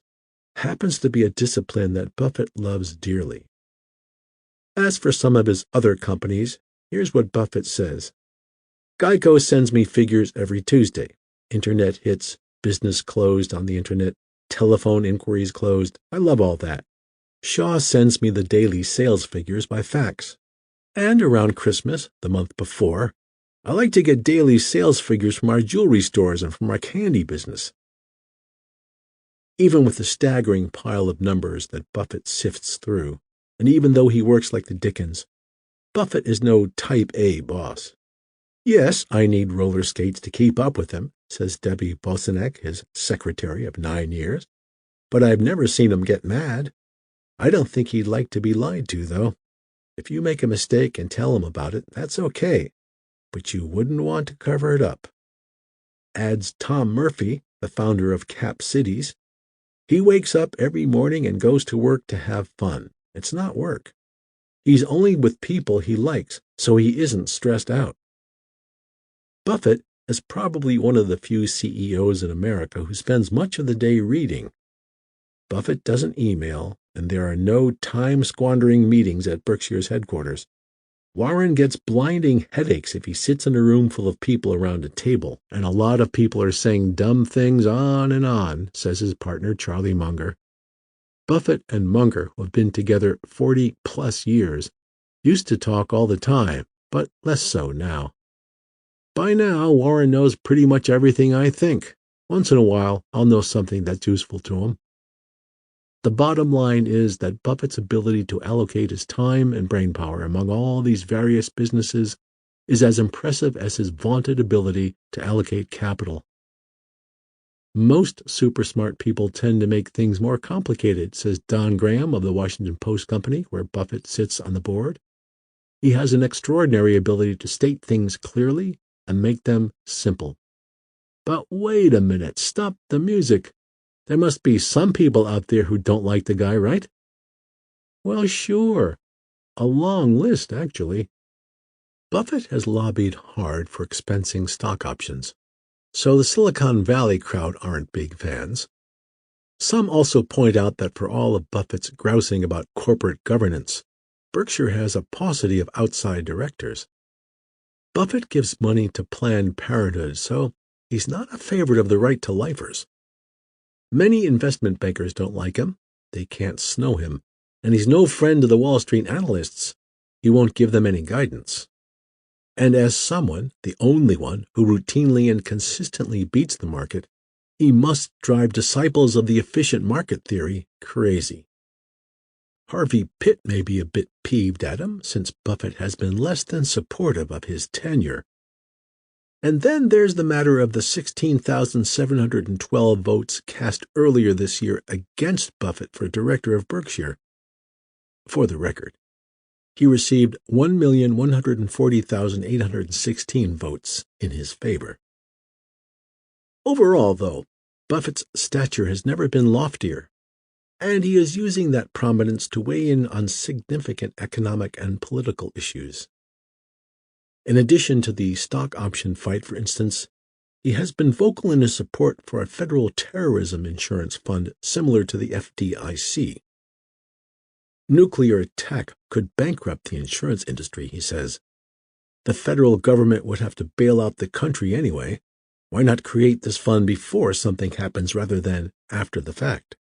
[SPEAKER 1] happens to be a discipline that Buffett loves dearly. As for some of his other companies, here's what Buffett says. Geico sends me figures every Tuesday. Internet hits, business closed on the internet, telephone inquiries closed. I love all that. Shaw sends me the daily sales figures by fax. And around Christmas, the month before, I like to get daily sales figures from our jewelry stores and from our candy business. Even with the staggering pile of numbers that Buffett sifts through, and even though he works like the Dickens, Buffett is no type A boss. Yes, I need roller skates to keep up with him, says Debbie Bosanek, his secretary of 9 years, but I've never seen him get mad. I don't think he'd like to be lied to, though. If you make a mistake and tell him about it, that's okay, but you wouldn't want to cover it up. Adds Tom Murphy, the founder of Cap Cities. He wakes up every morning and goes to work to have fun. It's not work. He's only with people he likes, so he isn't stressed out. Buffett is probably one of the few CEOs in America who spends much of the day reading. Buffett doesn't email, and there are no time-squandering meetings at Berkshire's headquarters. Warren gets blinding headaches if he sits in a room full of people around a table, and a lot of people are saying dumb things on and on, says his partner Charlie Munger. Buffett and Munger, who have been together 40-plus years, used to talk all the time, but less so now. By now, Warren knows pretty much everything I think. Once in a while, I'll know something that's useful to him. The bottom line is that Buffett's ability to allocate his time and brainpower among all these various businesses is as impressive as his vaunted ability to allocate capital. Most super smart people tend to make things more complicated, says Don Graham of the Washington Post Company, where Buffett sits on the board. He has an extraordinary ability to state things clearly and make them simple. But wait a minute, stop the music. There must be some people out there who don't like the guy, right? Well, sure. A long list, actually. Buffett has lobbied hard for expensing stock options, so the Silicon Valley crowd aren't big fans. Some also point out that for all of Buffett's grousing about corporate governance, Berkshire has a paucity of outside directors. Buffett gives money to Planned Parenthood, so he's not a favorite of the right-to-lifers. Many investment bankers don't like him. They can't snow him. And he's no friend to the Wall Street analysts. He won't give them any guidance. And as someone, the only one, who routinely and consistently beats the market, he must drive disciples of the efficient market theory crazy. Harvey Pitt may be a bit peeved at him, since Buffett has been less than supportive of his tenure. And then there's the matter of the 16,712 votes cast earlier this year against Buffett for director of Berkshire. For the record, he received 1,140,816 votes in his favor. Overall, though, Buffett's stature has never been loftier, and he is using that prominence to weigh in on significant economic and political issues. In addition to the stock option fight, for instance, he has been vocal in his support for a federal terrorism insurance fund similar to the FDIC. Nuclear attack could bankrupt the insurance industry, he says. The federal government would have to bail out the country anyway. Why not create this fund before something happens rather than after the fact?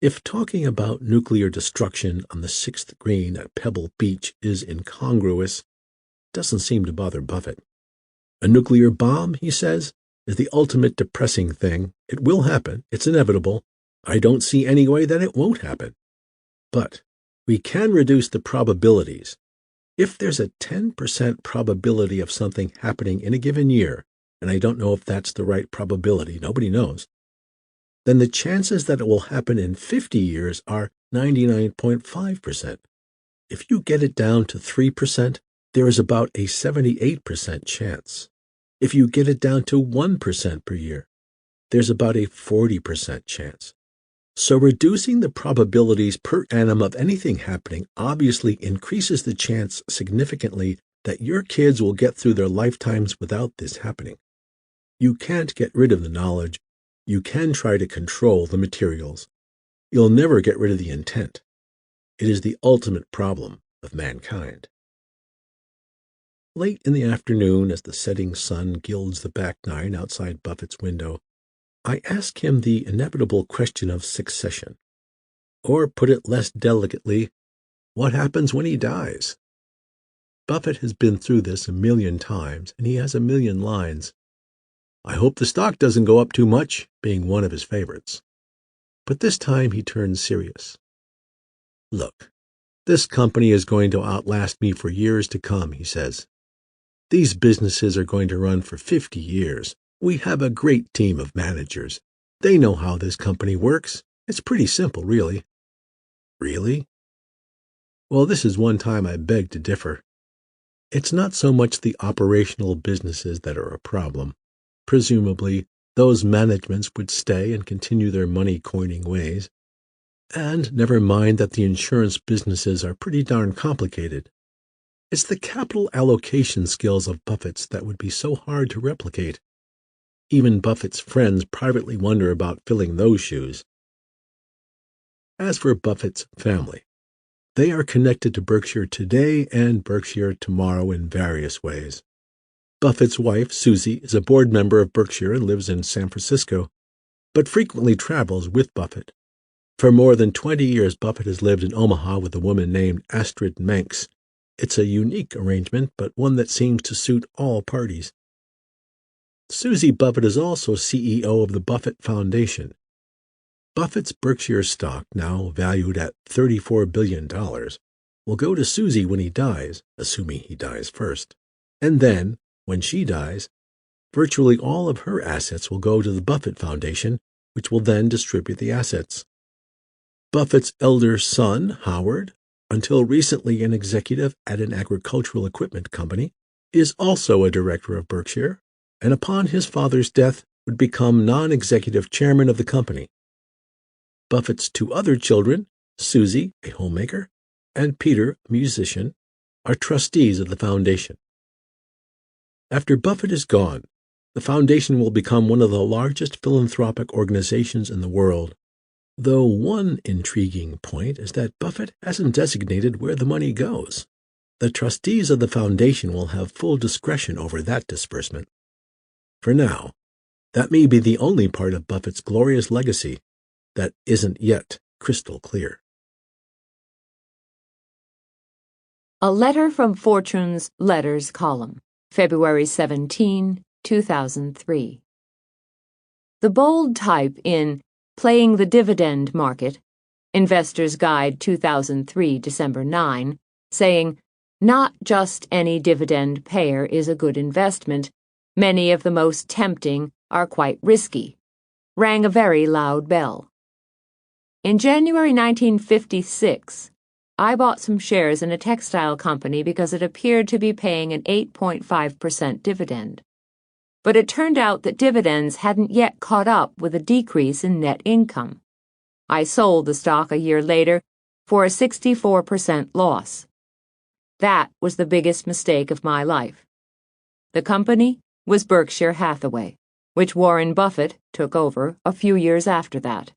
[SPEAKER 1] If talking about nuclear destruction on the 6th green at Pebble Beach is incongruous, doesn't seem to bother Buffett. A nuclear bomb, he says, is the ultimate depressing thing. It will happen. It's inevitable. I don't see any way that it won't happen. But we can reduce the probabilities. If there's a 10% probability of something happening in a given year, and I don't know if that's the right probability, nobody knows, then the chances that it will happen in 50 years are 99.5%. If you get it down to 3%, there is about a 78% chance. If you get it down to 1% per year, there's about a 40% chance. So reducing the probabilities per annum of anything happening obviously increases the chance significantly that your kids will get through their lifetimes without this happening. You can't get rid of the knowledge. You can try to control the materials. You'll never get rid of the intent. It is the ultimate problem of mankind. Late in the afternoon, as the setting sun gilds the back nine outside Buffett's window, I ask him the inevitable question of succession. Or, put it less delicately, what happens when he dies? Buffett has been through this a million times, and he has a million lines. I hope the stock doesn't go up too much, being one of his favorites. But this time he turns serious. Look, this company is going to outlast me for years to come, he says. These businesses are going to run for 50 years. We have a great team of managers. They know how this company works. It's pretty simple, really. Really? Well, this is one time I beg to differ. It's not so much the operational businesses that are a problem. Presumably, those managements would stay and continue their money-coining ways. And never mind that the insurance businesses are pretty darn complicated. It's the capital allocation skills of Buffett's that would be so hard to replicate. Even Buffett's friends privately wonder about filling those shoes. As for Buffett's family, they are connected to Berkshire today and Berkshire tomorrow in various ways. Buffett's wife, Susie, is a board member of Berkshire and lives in San Francisco, but frequently travels with Buffett. For more than 20 years, Buffett has lived in Omaha with a woman named Astrid Manx. It's a unique arrangement, but one that seems to suit all parties. Susie Buffett is also CEO of the Buffett Foundation. Buffett's Berkshire stock, now valued at $34 billion, will go to Susie when he dies, assuming he dies first. And then, when she dies, virtually all of her assets will go to the Buffett Foundation, which will then distribute the assets. Buffett's elder son, Howard, until recently an executive at an agricultural equipment company, is also a director of Berkshire, and upon his father's death would become non-executive chairman of the company. Buffett's two other children, Susie, a homemaker, and Peter, a musician, are trustees of the foundation. After Buffett is gone, the foundation will become one of the largest philanthropic organizations in the world, though one intriguing point is that Buffett hasn't designated where the money goes. The trustees of the foundation will have full discretion over that disbursement. For now, that may be the only part of Buffett's glorious legacy that isn't yet crystal clear.
[SPEAKER 2] A letter from Fortune's Letters column, February 17, 2003. The bold type in Playing the Dividend Market, Investor's Guide 2003, December 9, saying, "Not just any dividend payer is a good investment. Many of the most tempting are quite risky," rang a very loud bell. In January 1956, I bought some shares in a textile company because it appeared to be paying an 8.5% dividend. But it turned out that dividends hadn't yet caught up with a decrease in net income. I sold the stock a year later for a 64% loss. That was the biggest mistake of my life. The company was Berkshire Hathaway, which Warren Buffett took over a few years after that.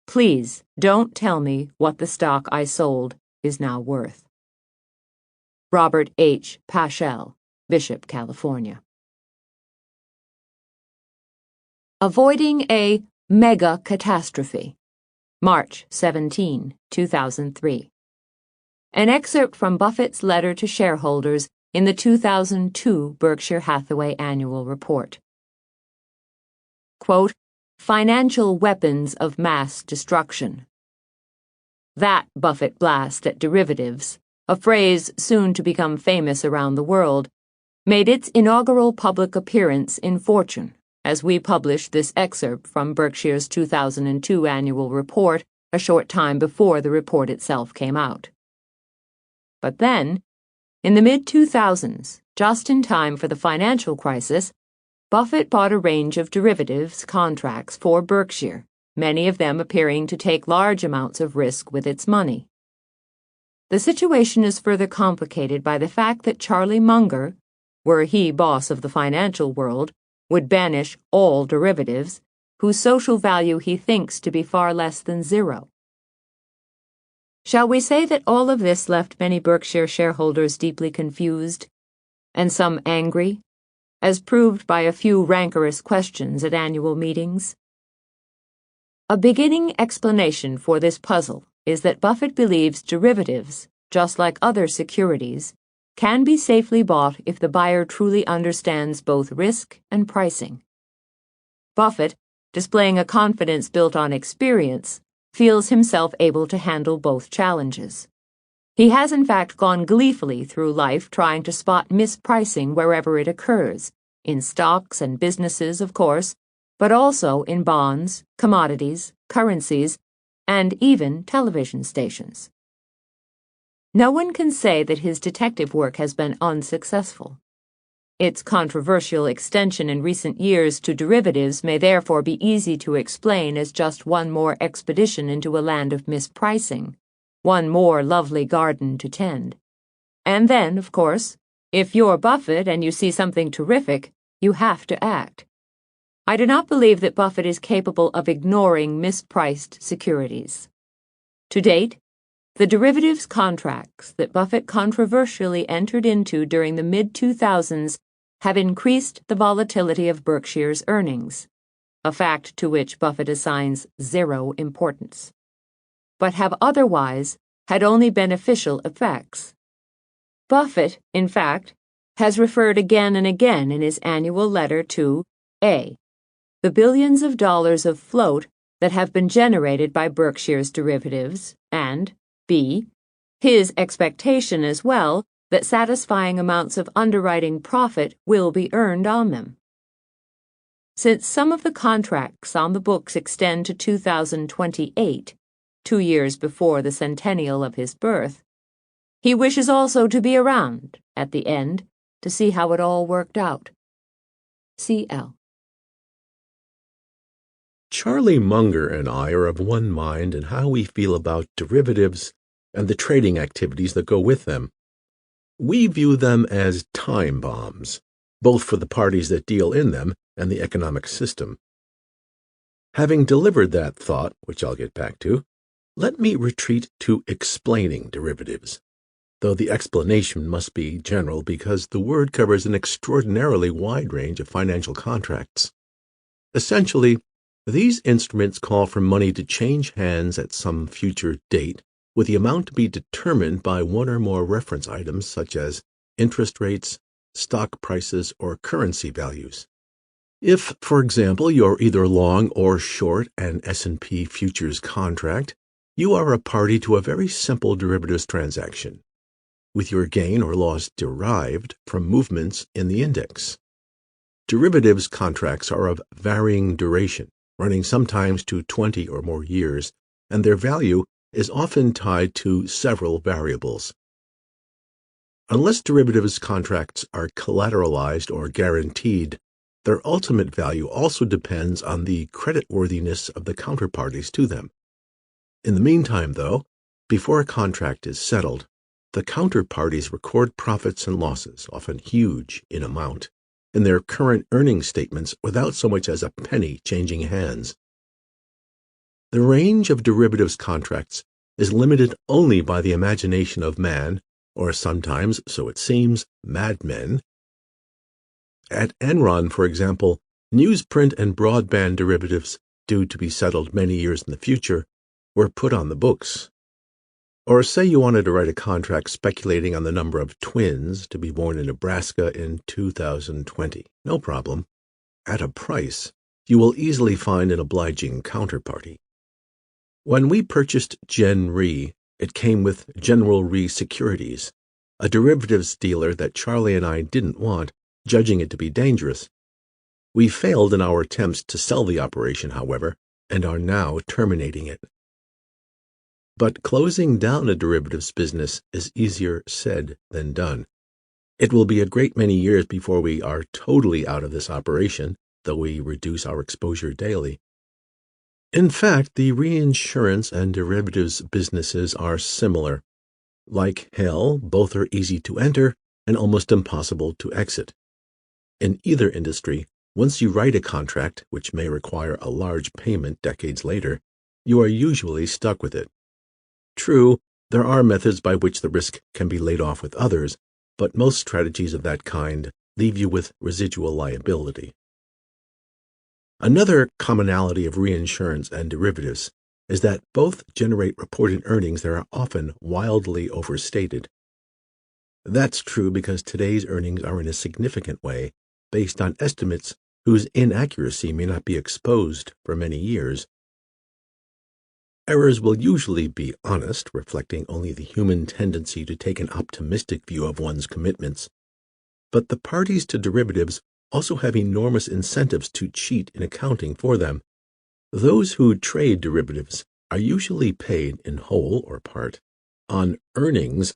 [SPEAKER 2] Please don't tell me what the stock I sold is now worth. Robert H. Paschal, Bishop, California. Avoiding a Mega Catastrophe, March 17, 2003. An excerpt from Buffett's letter to shareholders in the 2002 Berkshire Hathaway Annual Report. Quote, "Financial weapons of mass destruction." That Buffett blast at derivatives, a phrase soon to become famous around the world, made its inaugural public appearance in Fortune as we published this excerpt from Berkshire's 2002 annual report a short time before the report itself came out. But then, in the mid-2000s, just in time for the financial crisis, Buffett bought a range of derivatives contracts for Berkshire, many of them appearing to take large amounts of risk with its money. The situation is further complicated by the fact that Charlie Munger, were he boss of the financial world, would banish all derivatives, whose social value he thinks to be far less than zero. Shall we say that all of this left many Berkshire shareholders deeply confused, and some angry, as proved by a few rancorous questions at annual meetings? A beginning explanation for this puzzle is that Buffett believes derivatives, just like other securities, can be safely bought if the buyer truly understands both risk and pricing. Buffett, displaying a confidence built on experience, feels himself able to handle both challenges. He has in fact gone gleefully through life trying to spot mispricing wherever it occurs, in stocks and businesses, of course, but also in bonds, commodities, currencies, and even television stations. No one can say that his detective work has been unsuccessful. Its controversial extension in recent years to derivatives may therefore be easy to explain as just one more expedition into a land of mispricing, one more lovely garden to tend. And then, of course, if you're Buffett and you see something terrific, you have to act. I do not believe that Buffett is capable of ignoring mispriced securities. To date, the derivatives contracts that Buffett controversially entered into during the mid-2000s have increased the volatility of Berkshire's earnings, a fact to which Buffett assigns zero importance, but have otherwise had only beneficial effects. Buffett, in fact, has referred again and again in his annual letter to A, the billions of dollars of float that have been generated by Berkshire's derivatives, and B, his expectation as well that satisfying amounts of underwriting profit will be earned on them. Since some of the contracts on the books extend to 2028, 2 years before the centennial of his birth, he wishes also to be around, at the end, to see how it all worked out. C.L.
[SPEAKER 1] Charlie Munger and I are of one mind in how we feel about derivatives and the trading activities that go with them. We view them as time bombs, both for the parties that deal in them and the economic system. Having delivered that thought, which I'll get back to, let me retreat to explaining derivatives, though the explanation must be general because the word covers an extraordinarily wide range of financial contracts. Essentially, these instruments call for money to change hands at some future date, with the amount to be determined by one or more reference items such as interest rates, stock prices, or currency values. If, for example, you're either long or short an S&P futures contract, you are a party to a very simple derivatives transaction, with your gain or loss derived from movements in the index. Derivatives contracts are of varying duration, running sometimes to 20 or more years, and their value is often tied to several variables. Unless derivatives contracts are collateralized or guaranteed, their ultimate value also depends on the creditworthiness of the counterparties to them. In the meantime, though, before a contract is settled, the counterparties record profits and losses, often huge in amount, in their current earnings statements without so much as a penny changing hands. The range of derivatives contracts is limited only by the imagination of man, or sometimes, so it seems, madmen. At Enron, for example, newsprint and broadband derivatives, due to be settled many years in the future, were put on the books. Or say you wanted to write a contract speculating on the number of twins to be born in Nebraska in 2020. No problem. At a price, you will easily find an obliging counterparty. When we purchased Gen Re, it came with General Re Securities, a derivatives dealer that Charlie and I didn't want, judging it to be dangerous. We failed in our attempts to sell the operation, however, and are now terminating it. But closing down a derivatives business is easier said than done. It will be a great many years before we are totally out of this operation, though we reduce our exposure daily. In fact, the reinsurance and derivatives businesses are similar. Like hell, both are easy to enter and almost impossible to exit. In either industry, once you write a contract, which may require a large payment decades later, you are usually stuck with it. True, there are methods by which the risk can be laid off with others, but most strategies of that kind leave you with residual liability. Another commonality of reinsurance and derivatives is that both generate reported earnings that are often wildly overstated. That's true because today's earnings are in a significant way based on estimates whose inaccuracy may not be exposed for many years. Errors will usually be honest, reflecting only the human tendency to take an optimistic view of one's commitments. But the parties to derivatives also have enormous incentives to cheat in accounting for them. Those who trade derivatives are usually paid in whole or part on earnings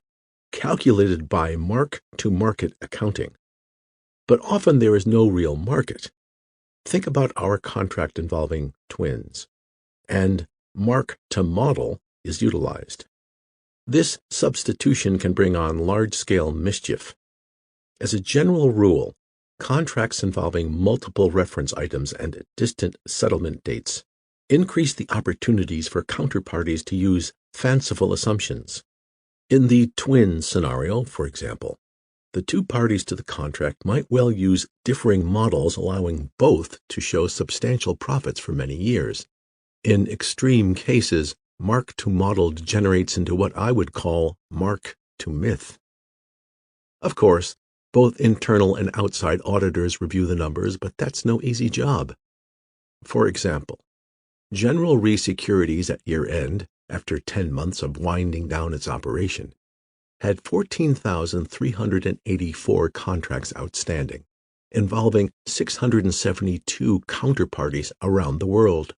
[SPEAKER 1] calculated by mark-to-market accounting. But often there is no real market. Think about our contract involving twins, and mark-to-model is utilized. This substitution can bring on large-scale mischief. As a general rule, contracts involving multiple reference items and distant settlement dates increase the opportunities for counterparties to use fanciful assumptions. In the twin scenario, for example, the two parties to the contract might well use differing models, allowing both to show substantial profits for many years. In extreme cases, mark-to-model degenerates into what I would call mark-to-myth. Of course, both internal and outside auditors review the numbers, but that's no easy job. For example, General Re Securities at year-end, after 10 months of winding down its operation, had 14,384 contracts outstanding, involving 672 counterparties around the world.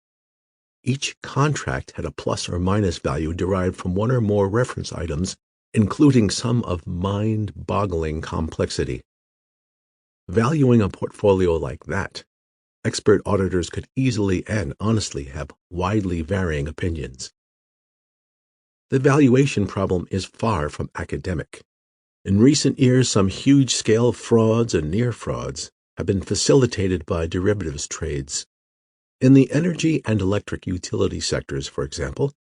[SPEAKER 1] Each contract had a plus or minus value derived from one or more reference items, including some of mind-boggling complexity. Valuing a portfolio like that, expert auditors could easily and honestly have widely varying opinions. The valuation problem is far from academic. In recent years, some huge-scale frauds and near-frauds have been facilitated by derivatives trades. In the energy and electric utility sectors, for example,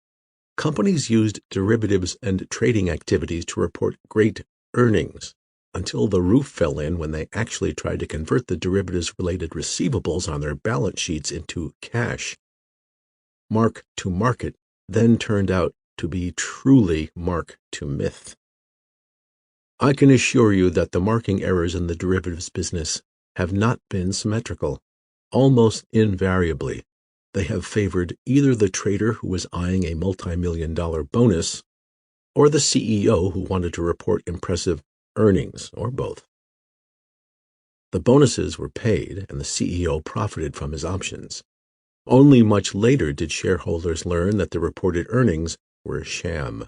[SPEAKER 1] companies used derivatives and trading activities to report great earnings until the roof fell in when they actually tried to convert the derivatives-related receivables on their balance sheets into cash. Mark-to-market then turned out to be truly mark-to-myth. I can assure you that the marking errors in the derivatives business have not been symmetrical. Almost invariably, they have favored either the trader who was eyeing a multi-million-dollar bonus or the CEO who wanted to report impressive earnings, or both. The bonuses were paid and the CEO profited from his options. Only much later did shareholders learn that the reported earnings were a sham.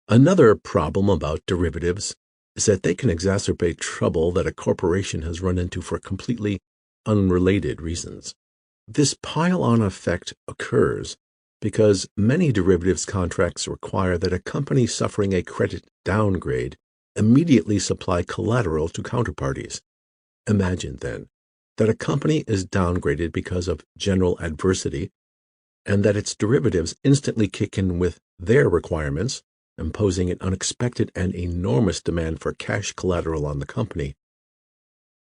[SPEAKER 1] Another problem about derivatives is that they can exacerbate trouble that a corporation has run into for completely unrelated reasons. This pile-on effect occurs because many derivatives contracts require that a company suffering a credit downgrade immediately supply collateral to counterparties. Imagine, then, that a company is downgraded because of general adversity and that its derivatives instantly kick in with their requirements, imposing an unexpected and enormous demand for cash collateral on the company.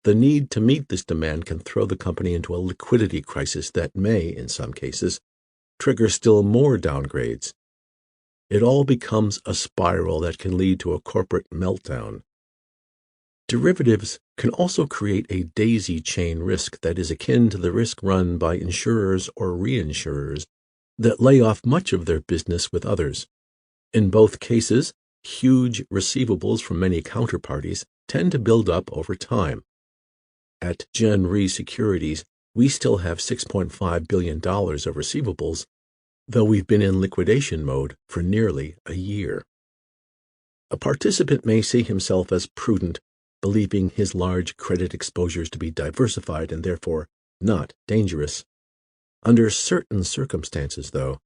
[SPEAKER 1] The need to meet this demand can throw the company into a liquidity crisis that may, in some cases, trigger still more downgrades. It all becomes a spiral that can lead to a corporate meltdown. Derivatives can also create a daisy chain risk that is akin to the risk run by insurers or reinsurers that lay off much of their business with others. In both cases, huge receivables from many counterparties tend to build up over time. At Gen Re Securities, we still have $6.5 billion of receivables, though we've been in liquidation mode for nearly a year. A participant may see himself as prudent, believing his large credit exposures to be diversified and therefore not dangerous. Under certain circumstances, though,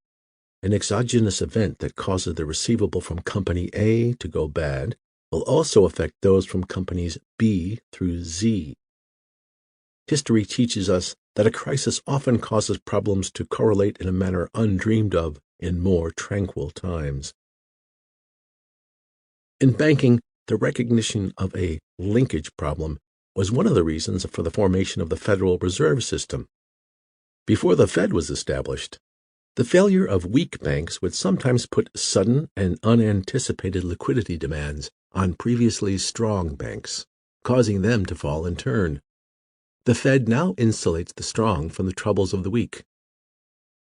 [SPEAKER 1] an exogenous event that causes the receivable from Company A to go bad will also affect those from companies B through Z. History teaches us that a crisis often causes problems to correlate in a manner undreamed of in more tranquil times. In banking, the recognition of a linkage problem was one of the reasons for the formation of the Federal Reserve System. Before the Fed was established, the failure of weak banks would sometimes put sudden and unanticipated liquidity demands on previously strong banks, causing them to fall in turn. The Fed now insulates the strong from the troubles of the weak.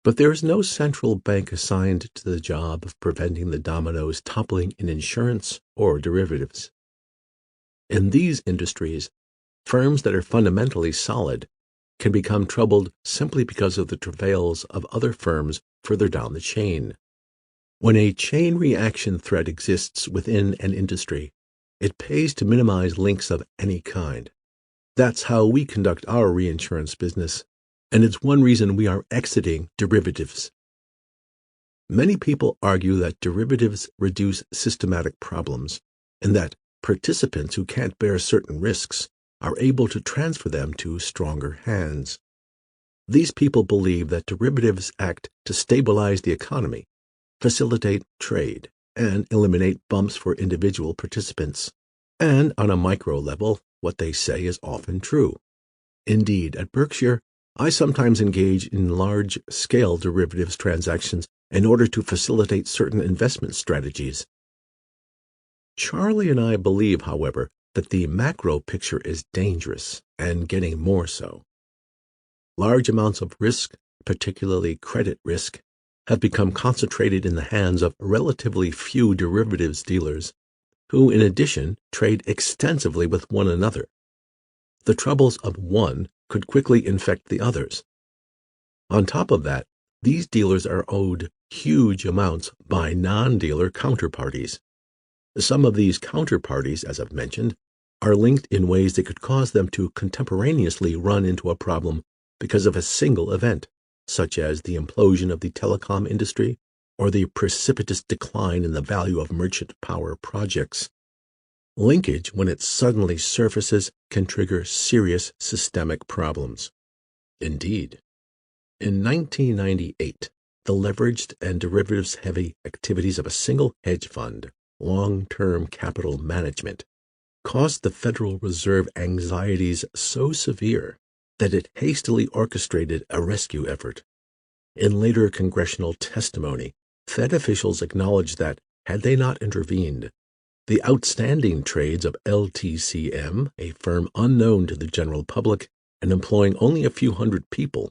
[SPEAKER 1] But there is no central bank assigned to the job of preventing the dominoes toppling in insurance or derivatives. In these industries, firms that are fundamentally solid can become troubled simply because of the travails of other firms further down the chain. When a chain reaction threat exists within an industry, it pays to minimize links of any kind. That's how we conduct our reinsurance business, and it's one reason we are exiting derivatives. Many people argue that derivatives reduce systematic problems, and that participants who can't bear certain risks are able to transfer them to stronger hands. These people believe that derivatives act to stabilize the economy, facilitate trade, and eliminate bumps for individual participants. And on a micro level, what they say is often true. Indeed, at Berkshire, I sometimes engage in large-scale derivatives transactions in order to facilitate certain investment strategies. Charlie and I believe, however, that the macro picture is dangerous and getting more so. Large amounts of risk, particularly credit risk, have become concentrated in the hands of relatively few derivatives dealers, who in addition trade extensively with one another. The troubles of one could quickly infect the others. On top of that, these dealers are owed huge amounts by non-dealer counterparties. Some of these counterparties, as I've mentioned, are linked in ways that could cause them to contemporaneously run into a problem because of a single event, such as the implosion of the telecom industry or the precipitous decline in the value of merchant power projects. Linkage, when it suddenly surfaces, can trigger serious systemic problems. Indeed, in 1998, the leveraged and derivatives-heavy activities of a single hedge fund, long-term capital management, caused the Federal Reserve anxieties so severe that it hastily orchestrated a rescue effort. In later congressional testimony, Fed officials acknowledged that, had they not intervened, the outstanding trades of LTCM, a firm unknown to the general public and employing only a few hundred people,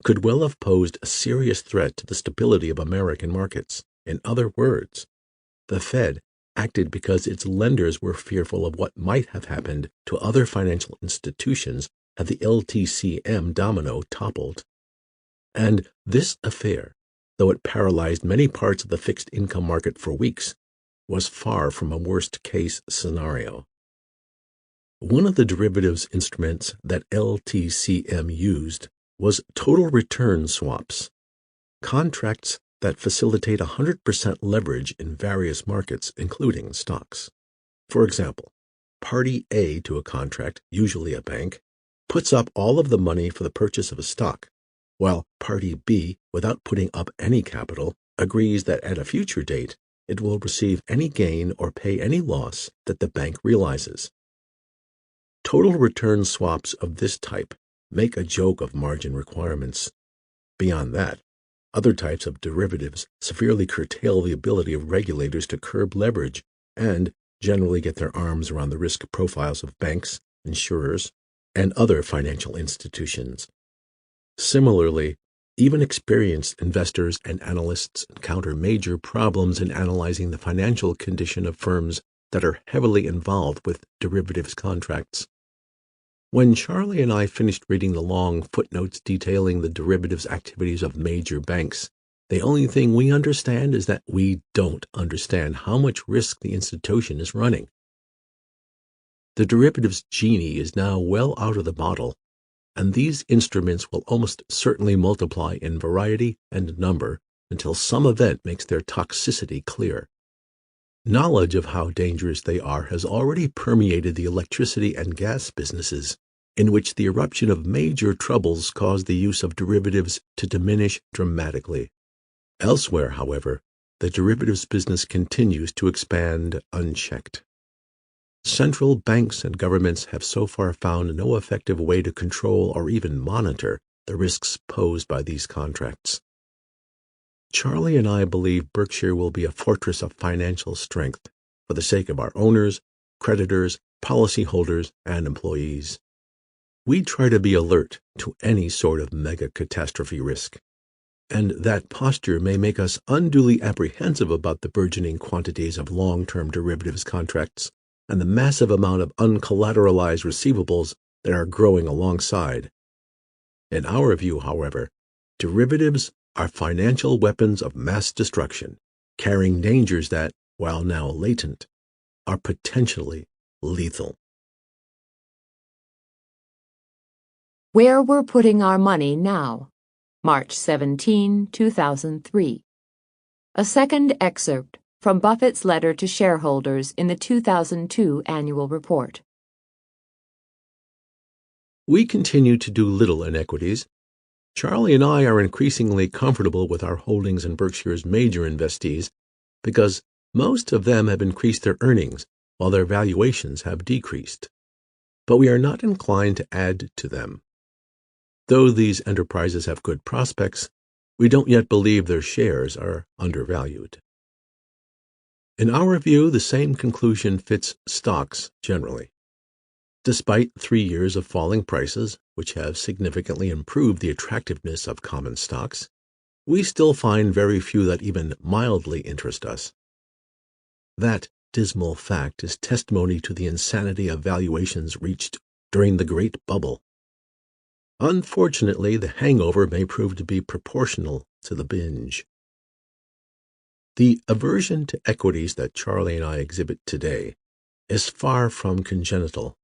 [SPEAKER 1] could well have posed a serious threat to the stability of American markets. In other words, the Fed acted because its lenders were fearful of what might have happened to other financial institutions had the LTCM domino toppled. And this affair, though it paralyzed many parts of the fixed income market for weeks, was far from a worst-case scenario. One of the derivatives instruments that LTCM used was total return swaps, contracts that facilitate 100% leverage in various markets, including stocks. For example, Party A to a contract, usually a bank, puts up all of the money for the purchase of a stock, while Party B, without putting up any capital, agrees that at a future date it will receive any gain or pay any loss that the bank realizes. Total return swaps of this type make a joke of margin requirements. Beyond that, other types of derivatives severely curtail the ability of regulators to curb leverage and generally get their arms around the risk profiles of banks, insurers, and other financial institutions. Similarly, even experienced investors and analysts encounter major problems in analyzing the financial condition of firms that are heavily involved with derivatives contracts. When Charlie and I finished reading the long footnotes detailing the derivatives activities of major banks, the only thing we understand is that we don't understand how much risk the institution is running. The derivatives genie is now well out of the bottle, and these instruments will almost certainly multiply in variety and number until some event makes their toxicity clear. Knowledge of how dangerous they are has already permeated the electricity and gas businesses, in which the eruption of major troubles caused the use of derivatives to diminish dramatically. Elsewhere, however, the derivatives business continues to expand unchecked. Central banks and governments have so far found no effective way to control or even monitor the risks posed by these contracts. Charlie and I believe Berkshire will be a fortress of financial strength for the sake of our owners, creditors, policyholders, and employees. We try to be alert to any sort of mega catastrophe risk, and that posture may make us unduly apprehensive about the burgeoning quantities of long-term derivatives contracts and the massive amount of uncollateralized receivables that are growing alongside. In our view, however, derivatives are financial weapons of mass destruction, carrying dangers that, while now latent, are potentially lethal.
[SPEAKER 2] Where we're putting our money now. March 17, 2003. A second excerpt from Buffett's letter to shareholders in the 2002 annual report.
[SPEAKER 1] We continue to do little in equities. Charlie and I are increasingly comfortable with our holdings in Berkshire's major investees because most of them have increased their earnings while their valuations have decreased. But we are not inclined to add to them. Though these enterprises have good prospects, we don't yet believe their shares are undervalued. In our view, the same conclusion fits stocks generally. Despite 3 years of falling prices, which have significantly improved the attractiveness of common stocks, we still find very few that even mildly interest us. That dismal fact is testimony to the insanity of valuations reached during the Great Bubble. Unfortunately, the hangover may prove to be proportional to the binge. The aversion to equities that Charlie and I exhibit today is far from congenital.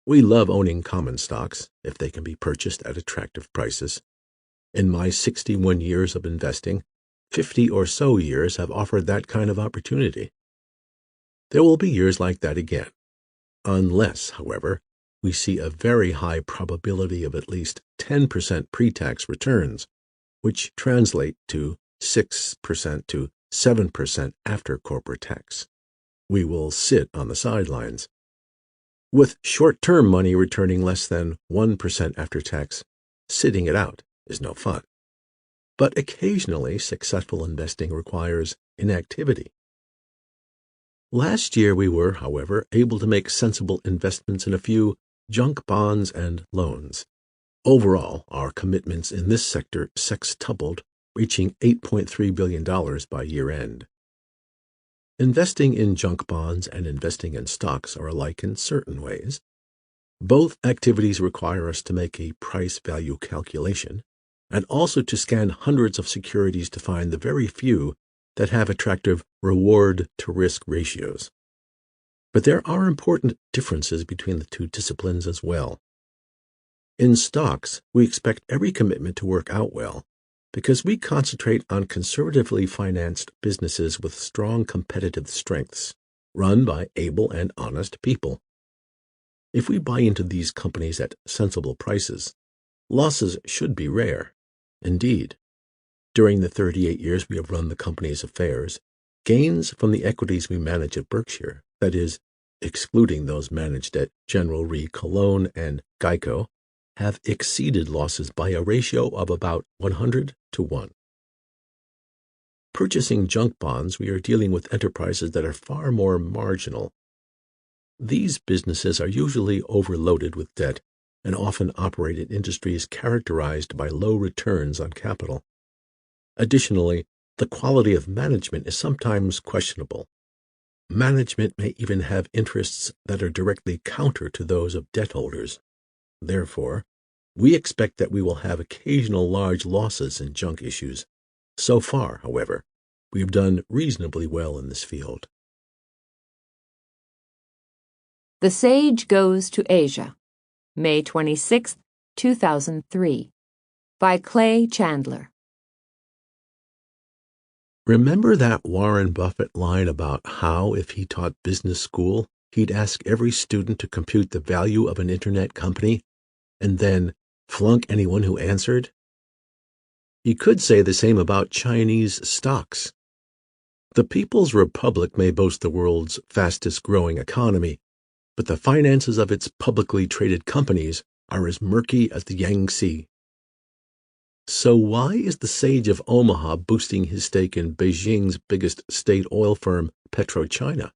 [SPEAKER 1] We love owning common stocks if they can be purchased at attractive prices. In my 61 years of investing, 50 or so years have offered that kind of opportunity. There will be years like that again, unless, however, we see a very high probability of at least 10% pre-tax returns, which translate to 6% to 7% after corporate tax. We will sit on the sidelines. With short-term money returning less than 1% after tax, sitting it out is no fun. But occasionally, successful investing requires inactivity. Last year we were, however, able to make sensible investments in a few junk bonds and loans. Overall, our commitments in this sector sextupled, reaching $8.3 billion by year-end. Investing in junk bonds and investing in stocks are alike in certain ways. Both activities require us to make a price-value calculation and also to scan hundreds of securities to find the very few that have attractive reward-to-risk ratios. But there are important differences between the two disciplines as well. In stocks, we expect every commitment to work out well because we concentrate on conservatively financed businesses with strong competitive strengths, run by able and honest people. If we buy into these companies at sensible prices, losses should be rare. Indeed, during the 38 years we have run the company's affairs, gains from the equities we manage at Berkshire, that is, excluding those managed at General Re Cologne and Geico, have exceeded losses by a ratio of about 100-1. Purchasing junk bonds, we are dealing with enterprises that are far more marginal. These businesses are usually overloaded with debt and often operate in industries characterized by low returns on capital. Additionally, the quality of management is sometimes questionable. Management may even have interests that are directly counter to those of debt holders. Therefore, we expect that we will have occasional large losses in junk issues. So far, however, we have done reasonably well in this field.
[SPEAKER 2] The Sage Goes to Asia, May 26, 2003, by Clay Chandler.
[SPEAKER 1] Remember that Warren Buffett line about how, if he taught business school, he'd ask every student to compute the value of an internet company and then flunk anyone who answered? He could say the same about Chinese stocks. The People's Republic may boast the world's fastest-growing economy, but the finances of its publicly traded companies are as murky as the Yangtze. So why is the Sage of Omaha boosting his stake in Beijing's biggest state oil firm, PetroChina?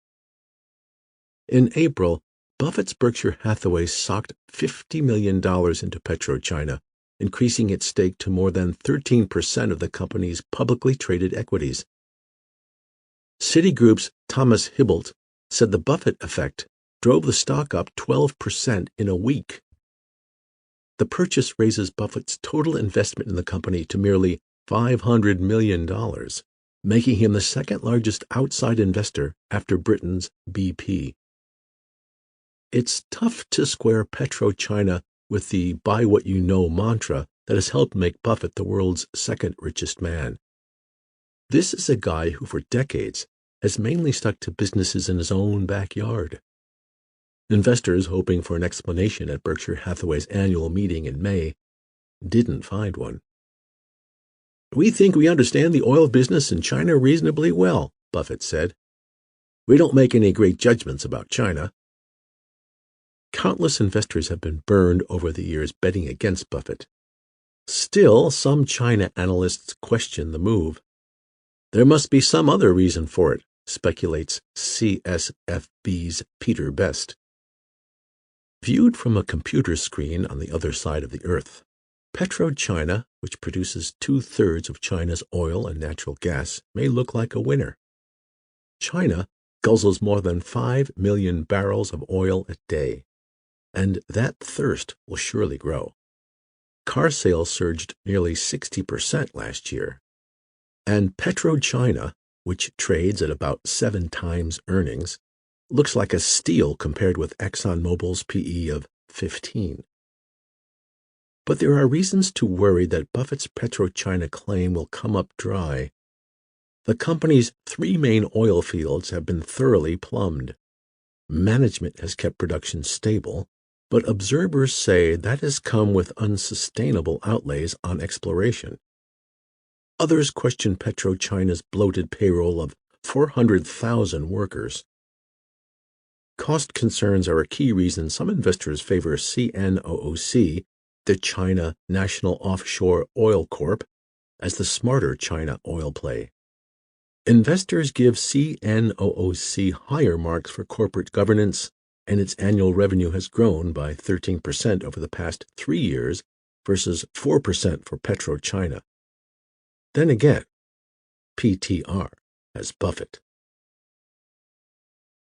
[SPEAKER 1] In April, Buffett's Berkshire Hathaway socked $50 million into PetroChina, increasing its stake to more than 13% of the company's publicly traded equities. Citigroup's Thomas Hibelt said the Buffett effect drove the stock up 12% in a week. The purchase raises Buffett's total investment in the company to merely $500 million, making him the second largest outside investor after Britain's BP. It's tough to square PetroChina with the buy what you know mantra that has helped make Buffett the world's second richest man. This is a guy who for decades has mainly stuck to businesses in his own backyard. Investors hoping for an explanation at Berkshire Hathaway's annual meeting in May didn't find one. "We think we understand the oil business in China reasonably well," Buffett said. "We don't make any great judgments about China." Countless investors have been burned over the years betting against Buffett. Still, some China analysts question the move. There must be some other reason for it, speculates CSFB's Peter Best. Viewed from a computer screen on the other side of the earth, PetroChina, which produces 2/3 of China's oil and natural gas, may look like a winner. China guzzles more than 5 million barrels of oil a day, and that thirst will surely grow. Car sales surged nearly 60% last year, and PetroChina, which trades at about 7 times earnings, looks like a steal compared with ExxonMobil's PE of 15. But there are reasons to worry that Buffett's PetroChina claim will come up dry. The company's 3 main oil fields have been thoroughly plumbed. Management has kept production stable, but observers say that has come with unsustainable outlays on exploration. Others question PetroChina's bloated payroll of 400,000 workers. Cost concerns are a key reason some investors favor CNOOC, the China National Offshore Oil Corp, as the smarter China oil play. Investors give CNOOC higher marks for corporate governance, and its annual revenue has grown by 13% over the past 3 years versus 4% for PetroChina. Then again, PTR has Buffett.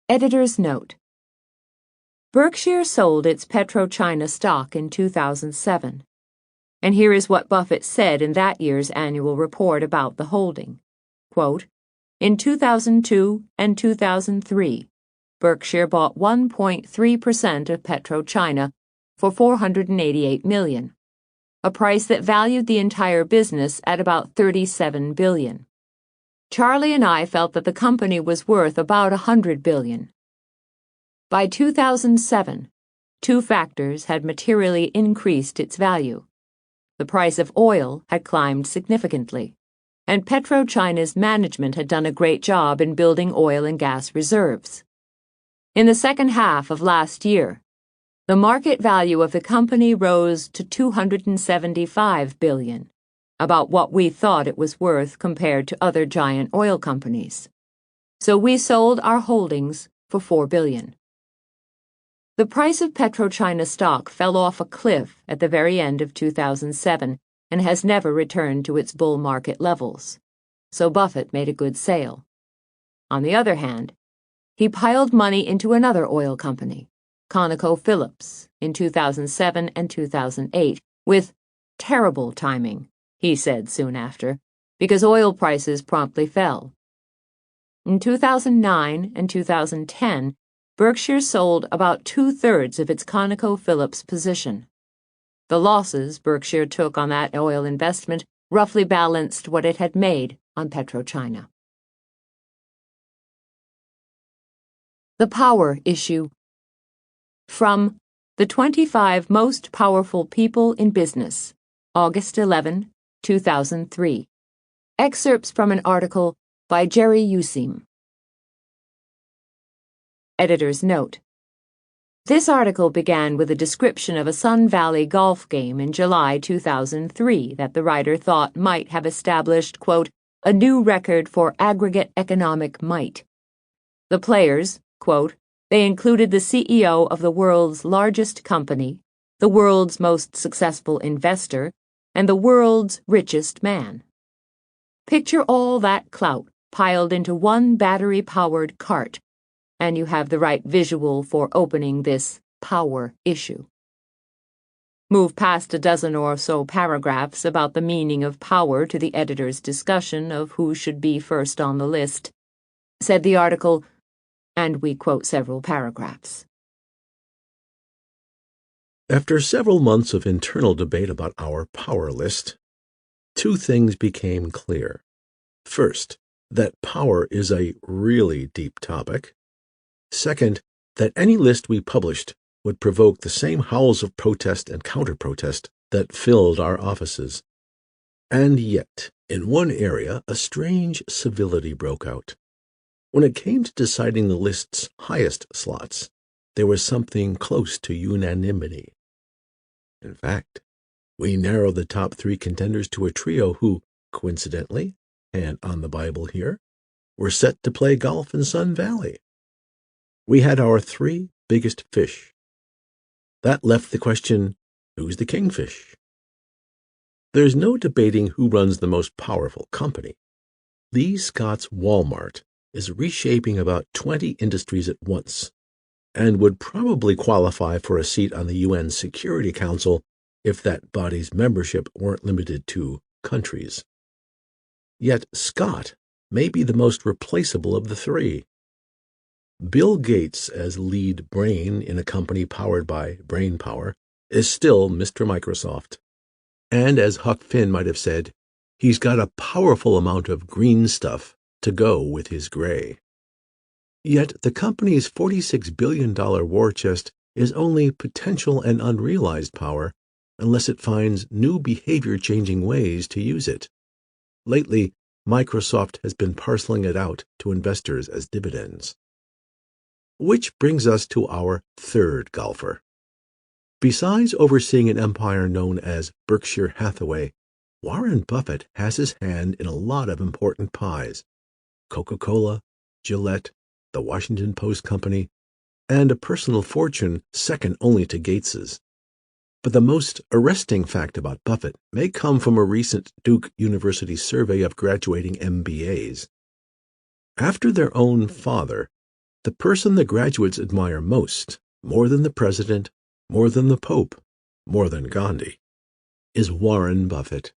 [SPEAKER 2] Editor's note: Berkshire sold its PetroChina stock in 2007, and here is what Buffett said in that year's annual report about the holding. Quote, "In 2002 and 2003, Berkshire bought 1.3% of PetroChina for $488 million, a price that valued the entire business at about $37 billion. Charlie and I felt that the company was worth about $100 billion. By 2007, 2 factors had materially increased its value. The price of oil had climbed significantly, and PetroChina's management had done a great job in building oil and gas reserves. In the second half of last year, the market value of the company rose to $275 billion, about what we thought it was worth compared to other giant oil companies. So we sold our holdings for $4 billion. The price of PetroChina stock fell off a cliff at the very end of 2007 and has never returned to its bull market levels. So Buffett made a good sale. On the other hand, he piled money into another oil company, ConocoPhillips, in 2007 and 2008, with terrible timing, he said soon after, because oil prices promptly fell. In 2009 and 2010, Berkshire sold about 2/3 of its ConocoPhillips position. The losses Berkshire took on that oil investment roughly balanced what it had made on PetroChina. The power issue. From The 25 Most Powerful People in Business, August 11, 2003. Excerpts from an article by Jerry Useem. Editor's note. This article began with a description of a Sun Valley golf game in July 2003 that the writer thought might have established, quote, a new record for aggregate economic might. The players, quote, they included the CEO of the world's largest company, the world's most successful investor, and the world's richest man. Picture all that clout piled into one battery-powered cart, and you have the right visual for opening this power issue. Move past a dozen or so paragraphs about the meaning of power to the editor's discussion of who should be first on the list. Said the article, and we quote several paragraphs.
[SPEAKER 1] After several months of internal debate about our power list, two things became clear. First, that power is a really deep topic. Second, that any list we published would provoke the same howls of protest and counter-protest that filled our offices. And yet, in one area, a strange civility broke out. When it came to deciding the list's highest slots, there was something close to unanimity. In fact, we narrowed the top 3 contenders to a trio who, coincidentally, and on the Bible here, were set to play golf in Sun Valley. We had our 3 biggest fish. That left the question, who's the kingfish? There's no debating who runs the most powerful company. Lee Scott's Walmart is reshaping about 20 industries at once, and would probably qualify for a seat on the UN Security Council if that body's membership weren't limited to countries. Yet Scott may be the most replaceable of the 3. Bill Gates, as lead brain in a company powered by brain power, is still Mr. Microsoft. And as Huck Finn might have said, he's got a powerful amount of green stuff to go with his gray. Yet the company's $46 billion war chest is only potential and unrealized power unless it finds new behavior-changing ways to use it. Lately, Microsoft has been parceling it out to investors as dividends. Which brings us to our 3rd golfer. Besides overseeing an empire known as Berkshire Hathaway, Warren Buffett has his hand in a lot of important pies. Coca-Cola, Gillette, the Washington Post Company, and a personal fortune second only to Gates's. But the most arresting fact about Buffett may come from a recent Duke University survey of graduating MBAs. After their own father, the person the graduates admire most, more than the president, more than the Pope, more than Gandhi, is Warren Buffett.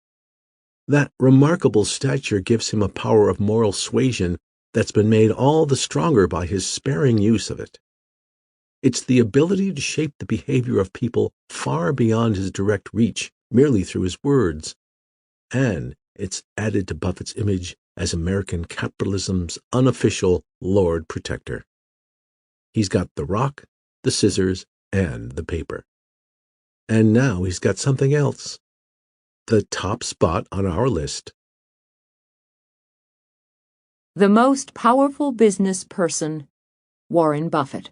[SPEAKER 1] That remarkable stature gives him a power of moral suasion that's been made all the stronger by his sparing use of it. It's the ability to shape the behavior of people far beyond his direct reach merely through his words. And it's added to Buffett's image as American capitalism's unofficial Lord Protector. He's got the rock, the scissors, and the paper. And now he's got something else. The top spot on our list.
[SPEAKER 2] The Most Powerful Business Person, Warren Buffett.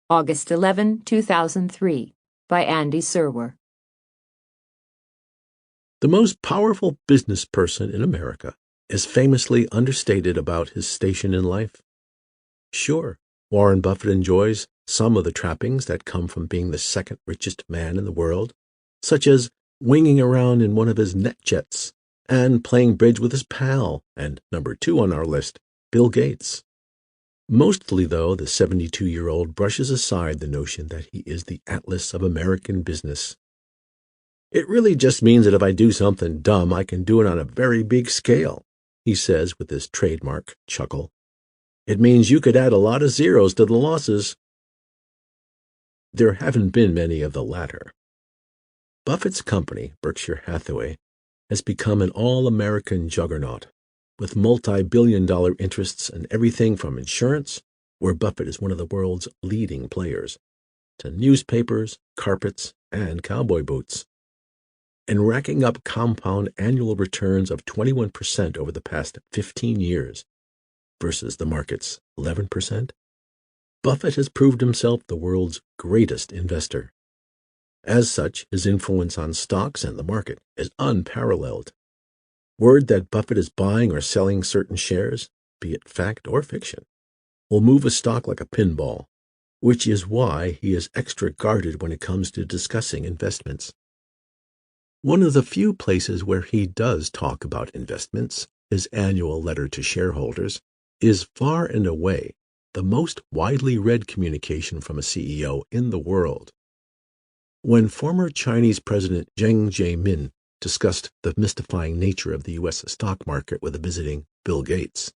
[SPEAKER 2] August 11, 2003, by Andy Serwer.
[SPEAKER 1] The most powerful business person in America is famously understated about his station in life. Sure, Warren Buffett enjoys some of the trappings that come from being the second richest man in the world, such as winging around in one of his net jets and playing bridge with his pal and number 2 on our list, Bill Gates. Mostly, though, the 72-year-old brushes aside the notion that he is the atlas of American business. "It really just means that if I do something dumb, I can do it on a very big scale," he says with his trademark chuckle. "It means you could add a lot of zeros to the losses." There haven't been many of the latter. Buffett's company, Berkshire Hathaway, has become an all-American juggernaut, with multi-billion-dollar interests in everything from insurance, where Buffett is one of the world's leading players, to newspapers, carpets, and cowboy boots, and racking up compound annual returns of 21% over the past 15 years versus the market's 11%. Buffett has proved himself the world's greatest investor. As such, his influence on stocks and the market is unparalleled. Word that Buffett is buying or selling certain shares, be it fact or fiction, will move a stock like a pinball, which is why he is extra guarded when it comes to discussing investments. One of the few places where he does talk about investments, his annual letter to shareholders, is far and away the most widely read communication from a CEO in the world. When former Chinese President Jiang Zemin discussed the mystifying nature of the U.S. stock market with a visiting Bill Gates,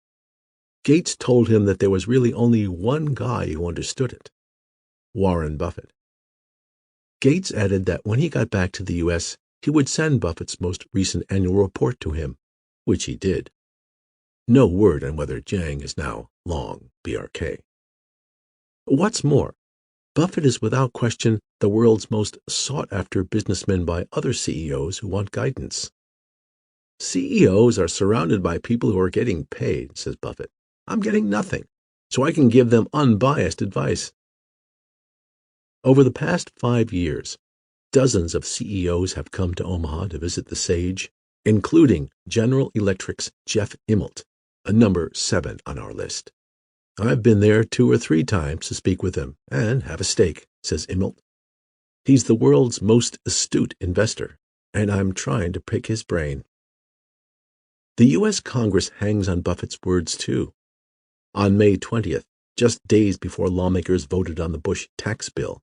[SPEAKER 1] Gates told him that there was really only one guy who understood it: Warren Buffett. Gates added that when he got back to the U.S., he would send Buffett's most recent annual report to him, which he did. No word on whether Jiang is now long BRK. What's more, Buffett is without question the world's most sought-after businessman by other CEOs who want guidance. "CEOs are surrounded by people who are getting paid," says Buffett. "I'm getting nothing, so I can give them unbiased advice." Over the past 5 years, dozens of CEOs have come to Omaha to visit the sage, including General Electric's Jeff Immelt, a number 7 on our list. "I've been there 2 or 3 times to speak with him and have a steak," says Immelt. "He's the world's most astute investor, and I'm trying to pick his brain." The U.S. Congress hangs on Buffett's words, too. On May 20th, just days before lawmakers voted on the Bush tax bill,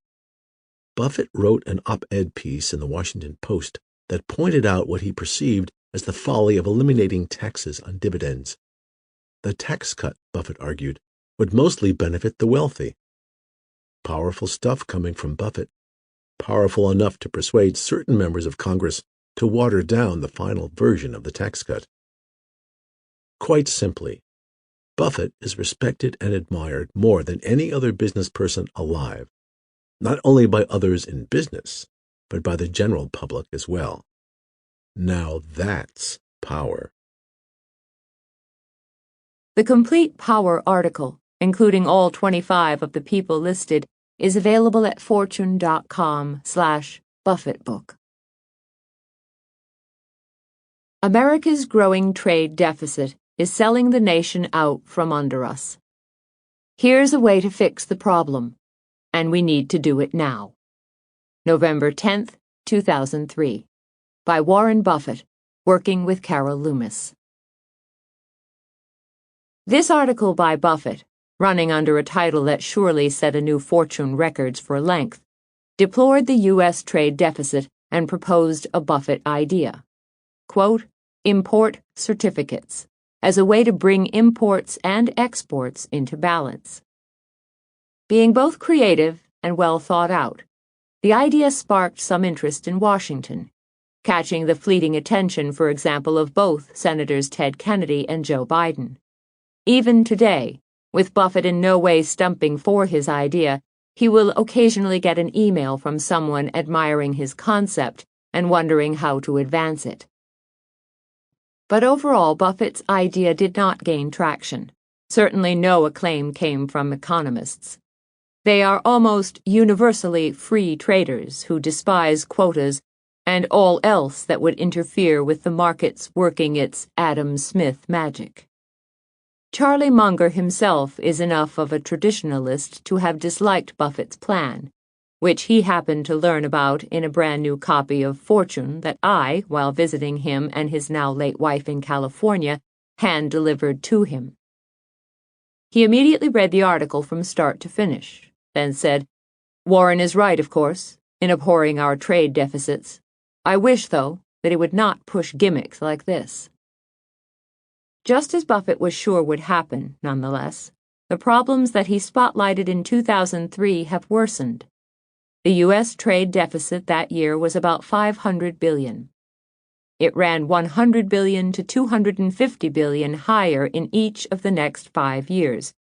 [SPEAKER 1] Buffett wrote an op-ed piece in the Washington Post that pointed out what he perceived as the folly of eliminating taxes on dividends. The tax cut, Buffett argued, would mostly benefit the wealthy. Powerful stuff coming from Buffett, powerful enough to persuade certain members of Congress to water down the final version of the tax cut. Quite simply, Buffett is respected and admired more than any other business person alive, not only by others in business, but by the general public as well. Now that's power.
[SPEAKER 2] The complete Power article, including all 25 of the people listed, is available at fortune.com/BuffettBook. America's growing trade deficit is selling the nation out from under us. Here's a way to fix the problem, and we need to do it now. November 10th, 2003. By Warren Buffett, working with Carol Loomis. This article by Buffett, running under a title that surely set a new Fortune records for length, deplored the U.S. trade deficit and proposed a Buffett idea. Quote, "Import certificates, as a way to bring imports and exports into balance." Being both creative and well thought out, the idea sparked some interest in Washington, catching the fleeting attention, for example, of both Senators Ted Kennedy and Joe Biden. Even today, with Buffett in no way stumping for his idea, he will occasionally get an email from someone admiring his concept and wondering how to advance it. But overall, Buffett's idea did not gain traction. Certainly no acclaim came from economists. They are almost universally free traders who despise quotas and all else that would interfere with the market's working its Adam Smith magic. Charlie Munger himself is enough of a traditionalist to have disliked Buffett's plan, which he happened to learn about in a brand new copy of Fortune that I, while visiting him and his now late wife in California, hand-delivered to him. He immediately read the article from start to finish, then said, "Warren is right, of course, in abhorring our trade deficits. I wish, though, that he would not push gimmicks like this." Just as Buffett was sure would happen, nonetheless, the problems that he spotlighted in 2003 have worsened. The U.S. trade deficit that year was about $500 billion. It ran $100 billion to $250 billion higher in each of the next 5 years,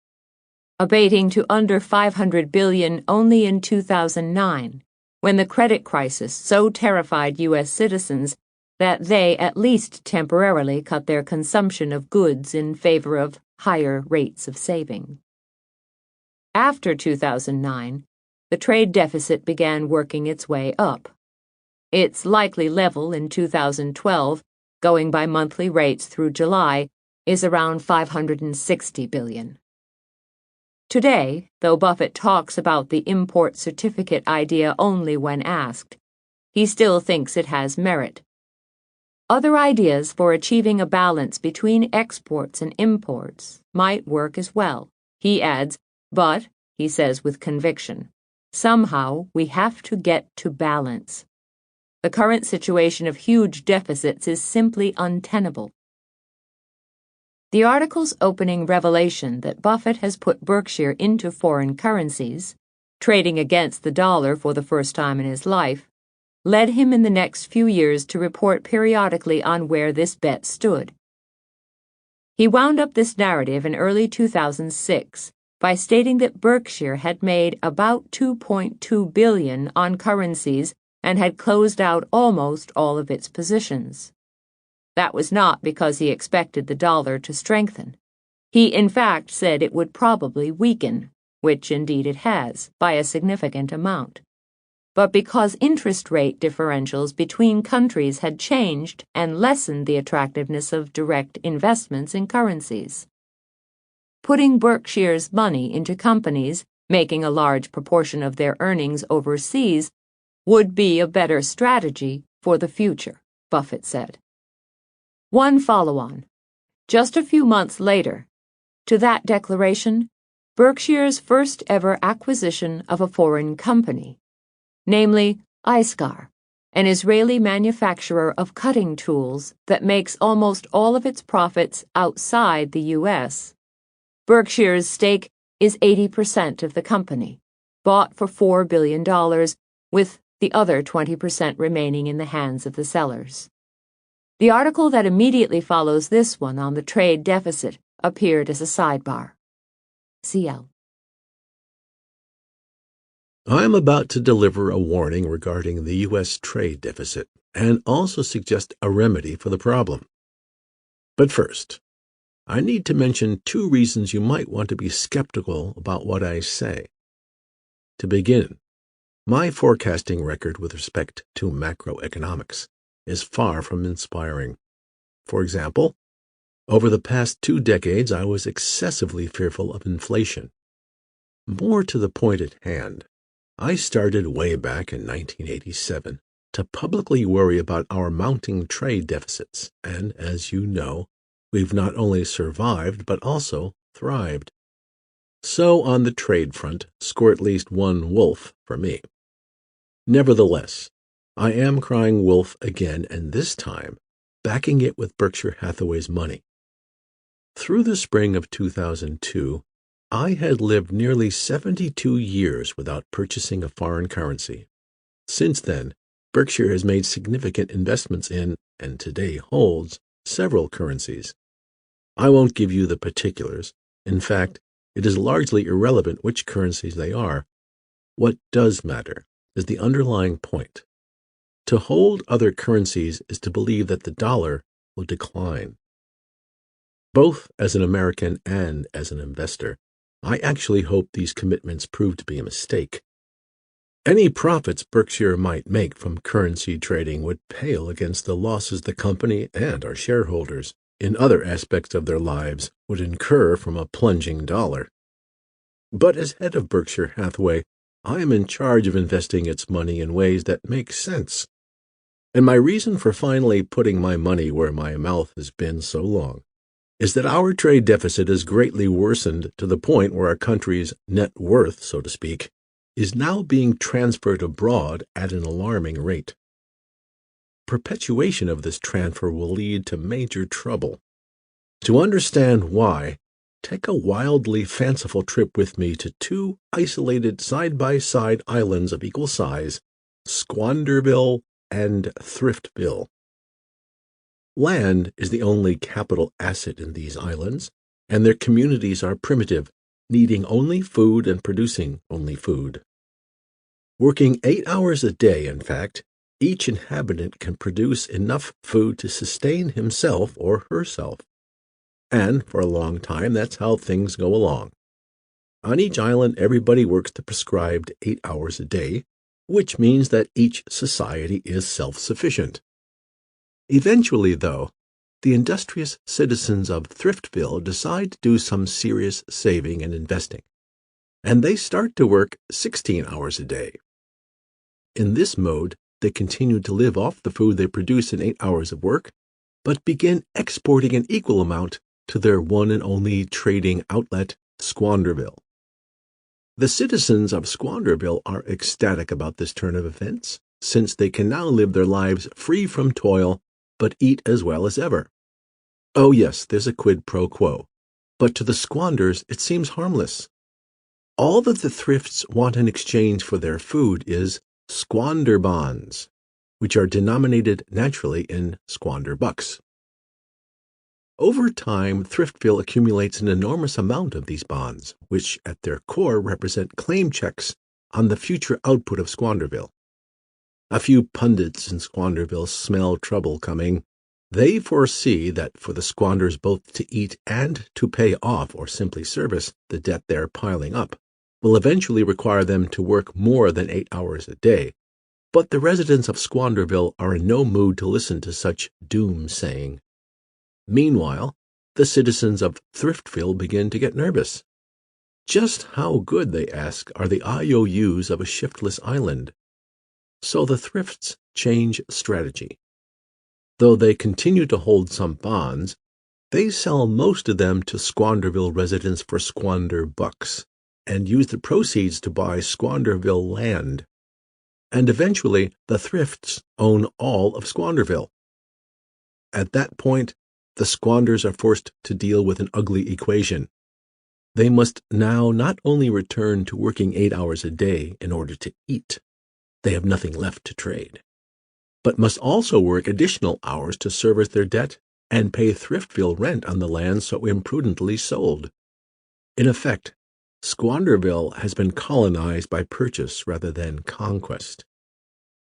[SPEAKER 2] abating to under $500 billion only in 2009, when the credit crisis so terrified U.S. citizens that they at least temporarily cut their consumption of goods in favor of higher rates of saving. After 2009, the trade deficit began working its way up. Its likely level in 2012, going by monthly rates through July, is around $560 billion. Today, though Buffett talks about the import certificate idea only when asked, he still thinks it has merit. Other ideas for achieving a balance between exports and imports might work as well, he adds, but, he says with conviction, somehow we have to get to balance. The current situation of huge deficits is simply untenable. The article's opening revelation that Buffett has put Berkshire into foreign currencies, trading against the dollar for the first time in his life, led him in the next few years to report periodically on where this bet stood. He wound up this narrative in early 2006 by stating that Berkshire had made about $2.2 billion on currencies and had closed out almost all of its positions. That was not because he expected the dollar to strengthen. He, in fact, said it would probably weaken, which indeed it has, by a significant amount, but because interest rate differentials between countries had changed and lessened the attractiveness of direct investments in currencies. Putting Berkshire's money into companies, making a large proportion of their earnings overseas, would be a better strategy for the future, Buffett said. One follow-on. Just a few months later, to that declaration, Berkshire's first ever acquisition of a foreign company, namely Iskar, an Israeli manufacturer of cutting tools that makes almost all of its profits outside the U.S. Berkshire's stake is 80% of the company, bought for $4 billion, with the other 20% remaining in the hands of the sellers. The article that immediately follows this one on the trade deficit appeared as a sidebar. CL.
[SPEAKER 1] I am about to deliver a warning regarding the U.S. trade deficit and also suggest a remedy for the problem. But first, I need to mention 2 reasons you might want to be skeptical about what I say. To begin, my forecasting record with respect to macroeconomics is far from inspiring. For example, over the past 2 decades, I was excessively fearful of inflation. More to the point at hand, I started way back in 1987 to publicly worry about our mounting trade deficits, and as you know, we've not only survived but also thrived. So on the trade front, score at least 1 wolf for me. Nevertheless, I am crying wolf again, and this time backing it with Berkshire Hathaway's money. Through the spring of 2002, I had lived nearly 72 years without purchasing a foreign currency. Since then, Berkshire has made significant investments in, and today holds, several currencies. I won't give you the particulars. In fact, it is largely irrelevant which currencies they are. What does matter is the underlying point. To hold other currencies is to believe that the dollar will decline. Both as an American and as an investor, I actually hope these commitments prove to be a mistake. Any profits Berkshire might make from currency trading would pale against the losses the company and our shareholders, in other aspects of their lives, would incur from a plunging dollar. But as head of Berkshire Hathaway, I am in charge of investing its money in ways that make sense. And my reason for finally putting my money where my mouth has been so long is that our trade deficit has greatly worsened to the point where our country's net worth, so to speak, is now being transferred abroad at an alarming rate. Perpetuation of this transfer will lead to major trouble. To understand why, take a wildly fanciful trip with me to two isolated side-by-side islands of equal size, Squanderville and Thriftville. Land is the only capital asset in these islands, and their communities are primitive, needing only food and producing only food. Working 8 hours a day, in fact, each inhabitant can produce enough food to sustain himself or herself. And for a long time, that's how things go along. On each island, everybody works the prescribed 8 hours a day, which means that each society is self-sufficient. Eventually, though, the industrious citizens of Thriftville decide to do some serious saving and investing, and they start to work 16 hours a day. In this mode, they continue to live off the food they produce in 8 hours of work, but begin exporting an equal amount to their one and only trading outlet, Squanderville. The citizens of Squanderville are ecstatic about this turn of events, since they can now live their lives free from toil, but eat as well as ever. Oh yes, there's a quid pro quo, but to the squanders it seems harmless. All that the thrifts want in exchange for their food is squander bonds, which are denominated naturally in squander bucks. Over time, Thriftville accumulates an enormous amount of these bonds, which at their core represent claim checks on the future output of Squanderville. A few pundits in Squanderville smell trouble coming. They foresee that for the squanders both to eat and to pay off or simply service the debt they're piling up will eventually require them to work more than 8 hours a day. But the residents of Squanderville are in no mood to listen to such doom-saying. Meanwhile, the citizens of Thriftville begin to get nervous. Just how good, they ask, are the IOUs of a shiftless island? So the thrifts change strategy. Though they continue to hold some bonds, they sell most of them to Squanderville residents for squander bucks and use the proceeds to buy Squanderville land. And eventually, the thrifts own all of Squanderville. At that point, the squanders are forced to deal with an ugly equation. They must now not only return to working 8 hours a day in order to eat, they have nothing left to trade, but must also work additional hours to service their debt and pay Thriftville rent on the land so imprudently sold. In effect, Squanderville has been colonized by purchase rather than conquest.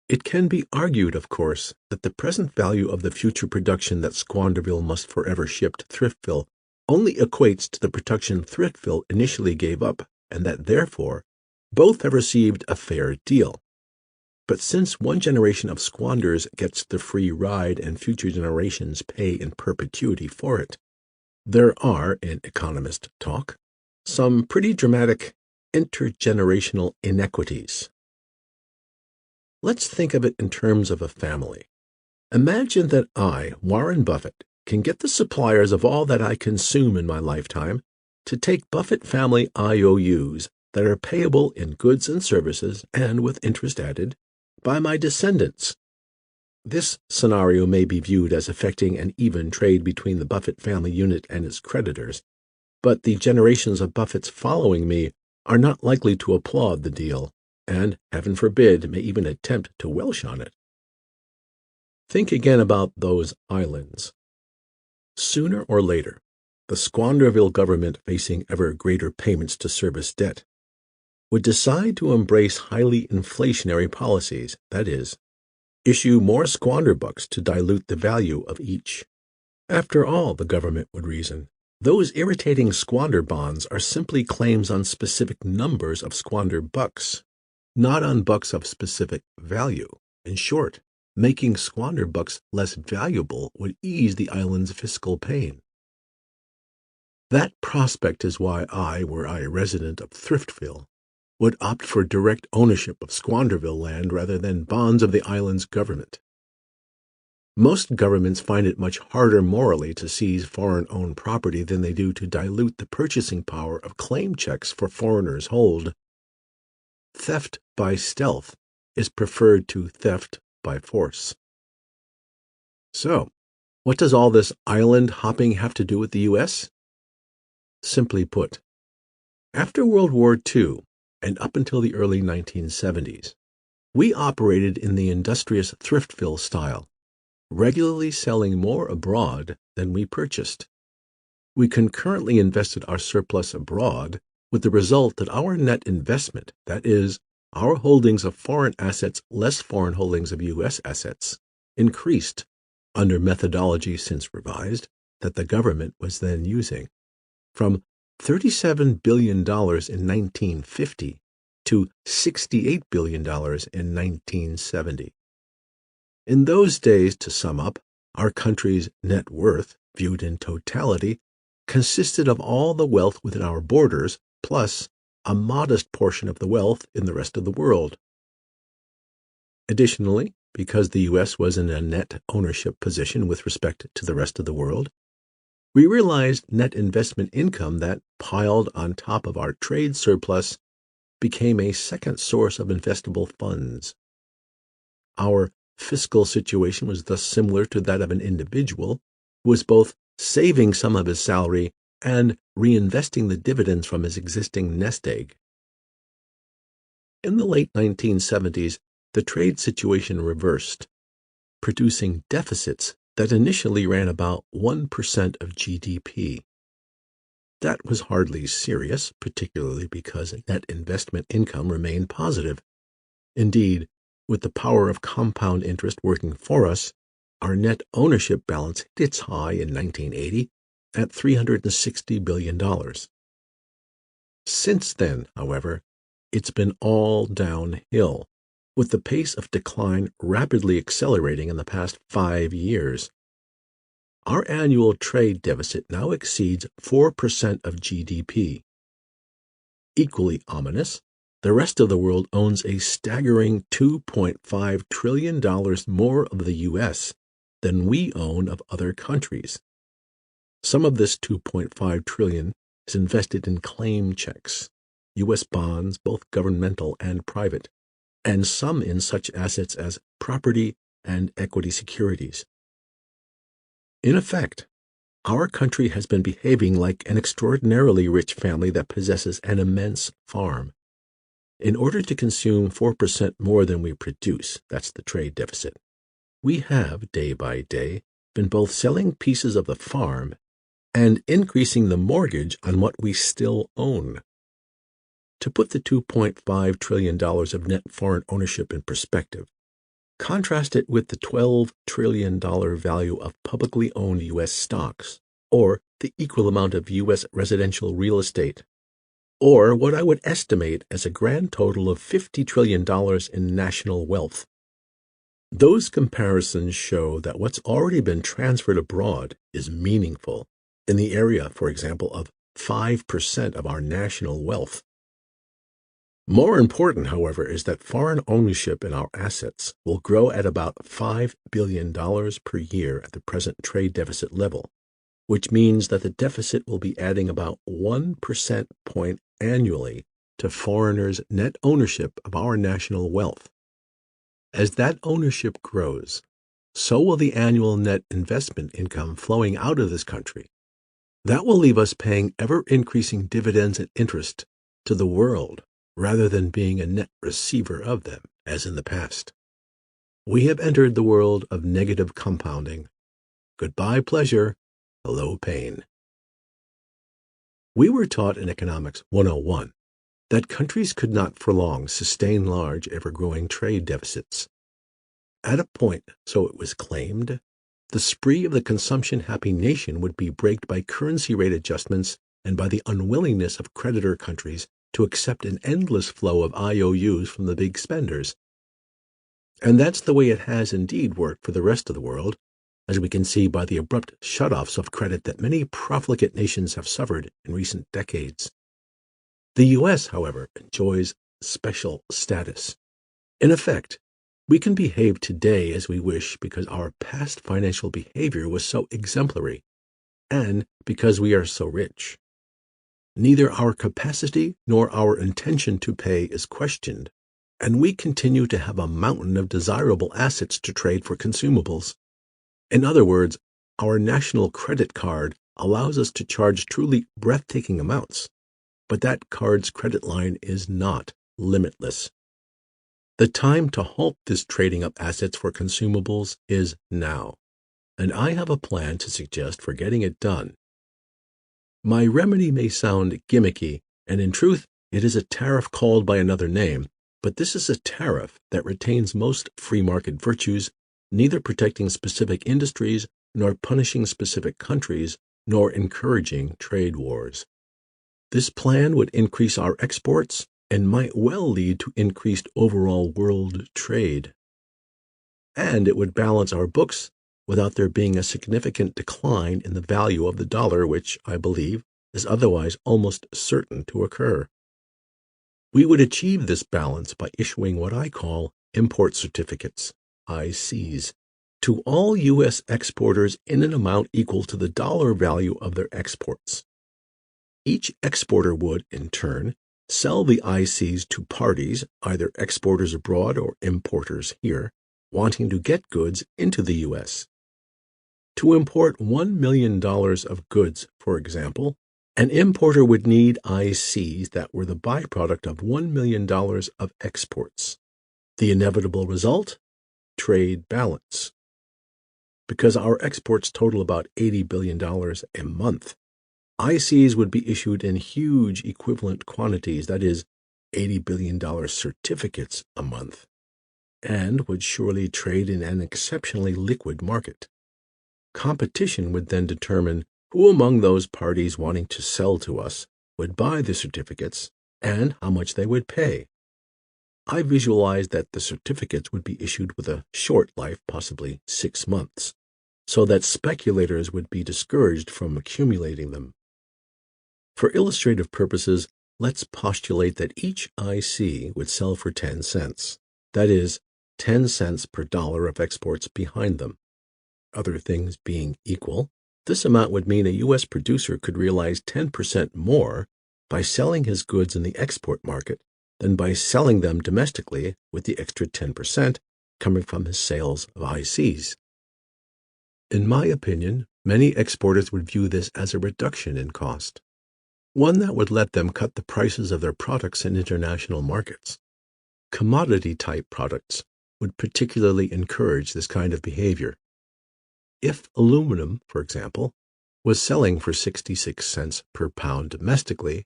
[SPEAKER 1] It can be argued, of course, that the present value of the future production that Squanderville must forever ship to Thriftville only equates to the production Thriftville initially gave up, and that, therefore, both have received a fair deal. But since one generation of squanders gets the free ride and future generations pay in perpetuity for it, there are, in economist talk, some pretty dramatic intergenerational inequities. Let's think of it in terms of a family. Imagine that I, Warren Buffett, can get the suppliers of all that I consume in my lifetime to take Buffett family IOUs that are payable in goods and services and with interest added by my descendants. This scenario may be viewed as affecting an even trade between the Buffett family unit and its creditors, but the generations of Buffetts following me are not likely to applaud the deal, and, heaven forbid, may even attempt to welsh on it. Think again about those islands. Sooner or later, the Squanderville government, facing ever greater payments to service debt, would decide to embrace highly inflationary policies, that is, issue more squander bucks to dilute the value of each. After all, the government would reason, those irritating squander bonds are simply claims on specific numbers of squander bucks, not on bucks of specific value. In short, making squander bucks less valuable would ease the island's fiscal pain. That prospect is why I, were I a resident of Thriftville, would opt for direct ownership of Squanderville land rather than bonds of the island's government. Most governments find it much harder morally to seize foreign-owned property than they do to dilute the purchasing power of claim checks for foreigners' hold. Theft by stealth is preferred to theft by force. So, what does all this island hopping have to do with the U.S.? Simply put, after World War II and up until the early 1970s, we operated in the industrious Thriftville style, regularly selling more abroad than we purchased. We concurrently invested our surplus abroad, with the result that our net investment, that is, our holdings of foreign assets less foreign holdings of U.S. assets, increased under methodology since revised that the government was then using, from $37 billion in 1950 to $68 billion in 1970. In those days, to sum up, our country's net worth, viewed in totality, consisted of all the wealth within our borders, plus a modest portion of the wealth in the rest of the world. Additionally, because the U.S. was in a net ownership position with respect to the rest of the world, we realized net investment income that, piled on top of our trade surplus, became a second source of investable funds. Our fiscal situation was thus similar to that of an individual who was both saving some of his salary and reinvesting the dividends from his existing nest egg. In the late 1970s, the trade situation reversed, producing deficits that initially ran about 1% of GDP. That was hardly serious, particularly because net investment income remained positive. Indeed, with the power of compound interest working for us, our net ownership balance hit its high in 1980 at $360 billion. Since then, however, it's been all downhill, with the pace of decline rapidly accelerating in the past 5 years. Our annual trade deficit now exceeds 4% of GDP. Equally ominous, the rest of the world owns a staggering $2.5 trillion more of the U.S. than we own of other countries. Some of this $2.5 trillion is invested in claim checks, U.S. bonds, both governmental and private, and some in such assets as property and equity securities. In effect, our country has been behaving like an extraordinarily rich family that possesses an immense farm. In order to consume 4% more than we produce, that's the trade deficit, we have, day by day, been both selling pieces of the farm and increasing the mortgage on what we still own. To put the $2.5 trillion of net foreign ownership in perspective, contrast it with the $12 trillion value of publicly owned U.S. stocks, or the equal amount of U.S. residential real estate, or what I would estimate as a grand total of $50 trillion in national wealth. Those comparisons show that what's already been transferred abroad is meaningful, in the area, for example, of 5% of our national wealth. More important, however, is that foreign ownership in our assets will grow at about $5 billion per year at the present trade deficit level, which means that the deficit will be adding about 1% point annually to foreigners' net ownership of our national wealth. As that ownership grows, so will the annual net investment income flowing out of this country. That will leave us paying ever-increasing dividends and interest to the world rather than being a net receiver of them, as in the past. We have entered the world of negative compounding. Goodbye pleasure, hello pain. We were taught in Economics 101 that countries could not for long sustain large, ever-growing trade deficits. At a point, so it was claimed, the spree of the consumption-happy nation would be braked by currency rate adjustments and by the unwillingness of creditor countries to accept an endless flow of IOUs from the big spenders. And that's the way it has indeed worked for the rest of the world, as we can see by the abrupt shutoffs of credit that many profligate nations have suffered in recent decades. The U.S., however, enjoys special status. In effect, We can behave today as we wish because our past financial behavior was so exemplary, and because we are so rich. Neither our capacity nor our intention to pay is questioned, and we continue to have a mountain of desirable assets to trade for consumables. In other words, our national credit card allows us to charge truly breathtaking amounts, but that card's credit line is not limitless. The time to halt this trading up assets for consumables is now, and I have a plan to suggest for getting it done. My remedy may sound gimmicky, and in truth, it is a tariff called by another name, but this is a tariff that retains most free market virtues, neither protecting specific industries, nor punishing specific countries, nor encouraging trade wars. This plan would increase our exports and might well lead to increased overall world trade. And it would balance our books without there being a significant decline in the value of the dollar, which, I believe, is otherwise almost certain to occur. We would achieve this balance by issuing what I call import certificates, ICs, to all U.S. exporters in an amount equal to the dollar value of their exports. Each exporter would, in turn, sell the ICs to parties, either exporters abroad or importers here, wanting to get goods into the U.S. To import $1 million of goods, for example, an importer would need ICs that were the byproduct of $1 million of exports. The inevitable result? Trade balance. Because our exports total about $80 billion a month, ICs would be issued in huge equivalent quantities, that is, $80 billion certificates a month, and would surely trade in an exceptionally liquid market. Competition would then determine who among those parties wanting to sell to us would buy the certificates and how much they would pay. I visualized that the certificates would be issued with a short life, possibly 6 months, so that speculators would be discouraged from accumulating them. For illustrative purposes, let's postulate that each IC would sell for 10 cents, that is, 10 cents per dollar of exports behind them. Other things being equal, this amount would mean a U.S. producer could realize 10% more by selling his goods in the export market than by selling them domestically with the extra 10% coming from his sales of ICs. In my opinion, many exporters would view this as a reduction in cost, one that would let them cut the prices of their products in international markets. Commodity-type products would particularly encourage this kind of behavior. If aluminum, for example, was selling for 66 cents per pound domestically,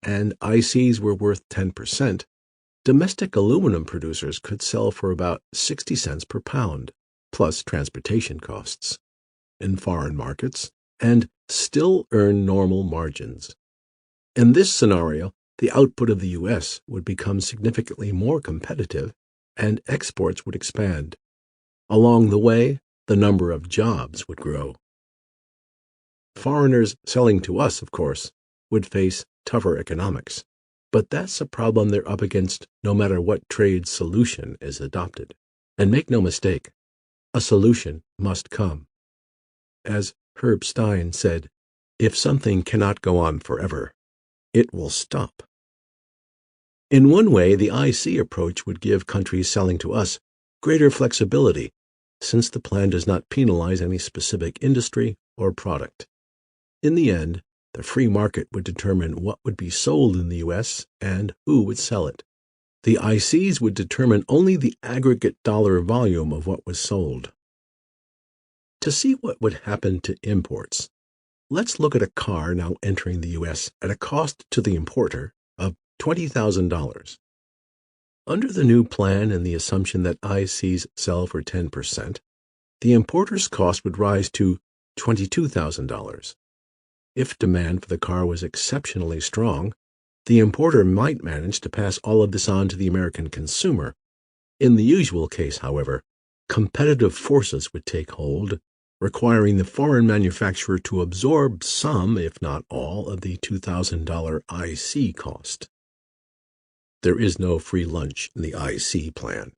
[SPEAKER 1] and ICs were worth 10%, domestic aluminum producers could sell for about 60 cents per pound, plus transportation costs, in foreign markets, and still earn normal margins. In this scenario, the output of the U.S. would become significantly more competitive, and exports would expand. Along the way, the number of jobs would grow. Foreigners selling to us, of course, would face tougher economics, but that's a problem they're up against no matter what trade solution is adopted. And make no mistake, a solution must come. As Herb Stein said, if something cannot go on forever, it will stop. In one way, the IC approach would give countries selling to us greater flexibility, since the plan does not penalize any specific industry or product. In the end, the free market would determine what would be sold in the U.S. and who would sell it. The ICs would determine only the aggregate dollar volume of what was sold. To see what would happen to imports, let's look at a car now entering the U.S. at a cost to the importer of $20,000. Under the new plan and the assumption that ICs sell for 10%, the importer's cost would rise to $22,000. If demand for the car was exceptionally strong, the importer might manage to pass all of this on to the American consumer. In the usual case, however, competitive forces would take hold, requiring the foreign manufacturer to absorb some, if not all, of the $2,000 IC cost. There is no free lunch in the IC plan.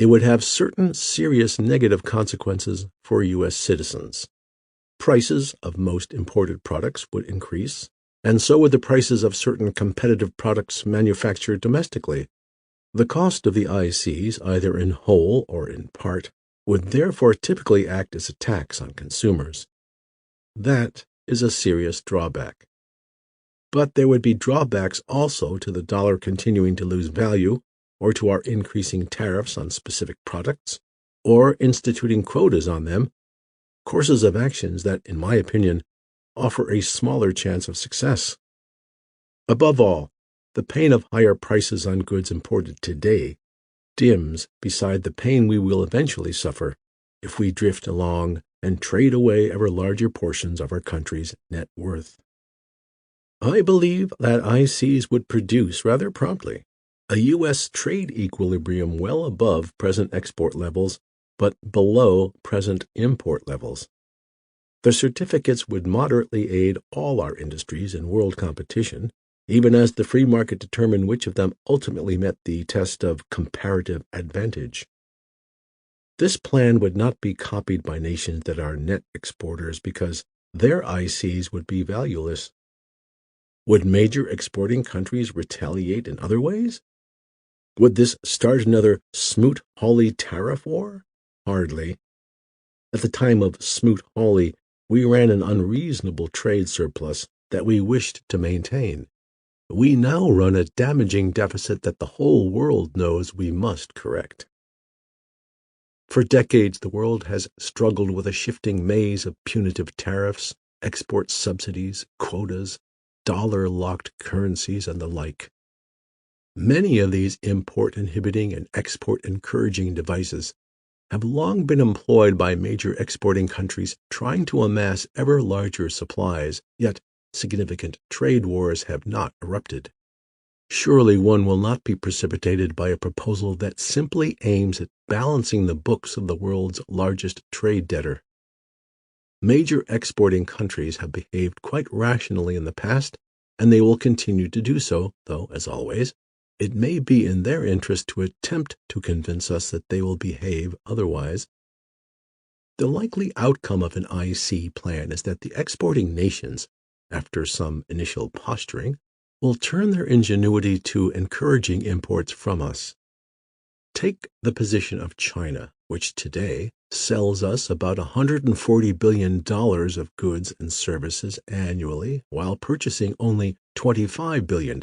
[SPEAKER 1] It would have certain serious negative consequences for U.S. citizens. Prices of most imported products would increase, and so would the prices of certain competitive products manufactured domestically. The cost of the ICs, either in whole or in part, would therefore typically act as a tax on consumers. That is a serious drawback. But there would be drawbacks also to the dollar continuing to lose value, or to our increasing tariffs on specific products, or instituting quotas on them, courses of actions that, in my opinion, offer a smaller chance of success. Above all, the pain of higher prices on goods imported today dims beside the pain we will eventually suffer if we drift along and trade away ever larger portions of our country's net worth. I believe that ICs would produce rather promptly a U.S. trade equilibrium well above present export levels, but below present import levels. The certificates would moderately aid all our industries in world competition, even as the free market determined which of them ultimately met the test of comparative advantage. This plan would not be copied by nations that are net exporters because their ICs would be valueless. Would major exporting countries retaliate in other ways? Would this start another Smoot-Hawley tariff war? Hardly. At the time of Smoot-Hawley, we ran an unreasonable trade surplus that we wished to maintain. We now run a damaging deficit that the whole world knows we must correct. For decades, the world has struggled with a shifting maze of punitive tariffs, export subsidies, quotas, dollar-locked currencies, and the like. Many of these import-inhibiting and export-encouraging devices have long been employed by major exporting countries trying to amass ever larger supplies, yet significant trade wars have not erupted. Surely one will not be precipitated by a proposal that simply aims at balancing the books of the world's largest trade debtor. Major exporting countries have behaved quite rationally in the past, and they will continue to do so, though, as always, it may be in their interest to attempt to convince us that they will behave otherwise. The likely outcome of an IC plan is that the exporting nations, after some initial posturing, will turn their ingenuity to encouraging imports from us. Take the position of China, which today sells us about $140 billion of goods and services annually, while purchasing only $25 billion.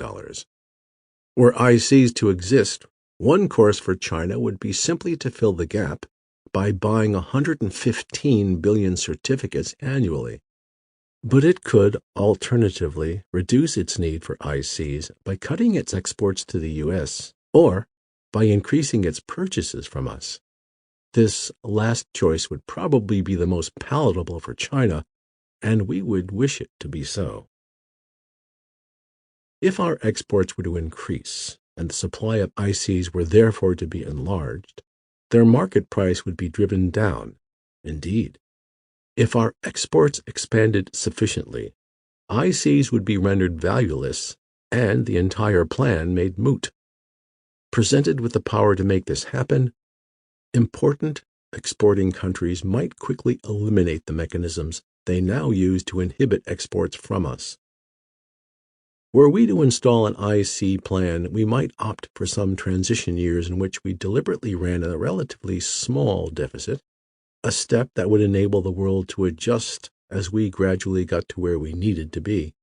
[SPEAKER 1] Were ICs to exist, one course for China would be simply to fill the gap by buying 115 billion certificates annually. But it could, alternatively, reduce its need for ICs by cutting its exports to the U.S., or by increasing its purchases from us. This last choice would probably be the most palatable for China, and we would wish it to be so. If our exports were to increase, and the supply of ICs were therefore to be enlarged, their market price would be driven down. Indeed, if our exports expanded sufficiently, ICs would be rendered valueless and the entire plan made moot. Presented with the power to make this happen, important exporting countries might quickly eliminate the mechanisms they now use to inhibit exports from us. Were we to install an IC plan, we might opt for some transition years in which we deliberately ran a relatively small deficit, a step that would enable the world to adjust as we gradually got to where we needed to be.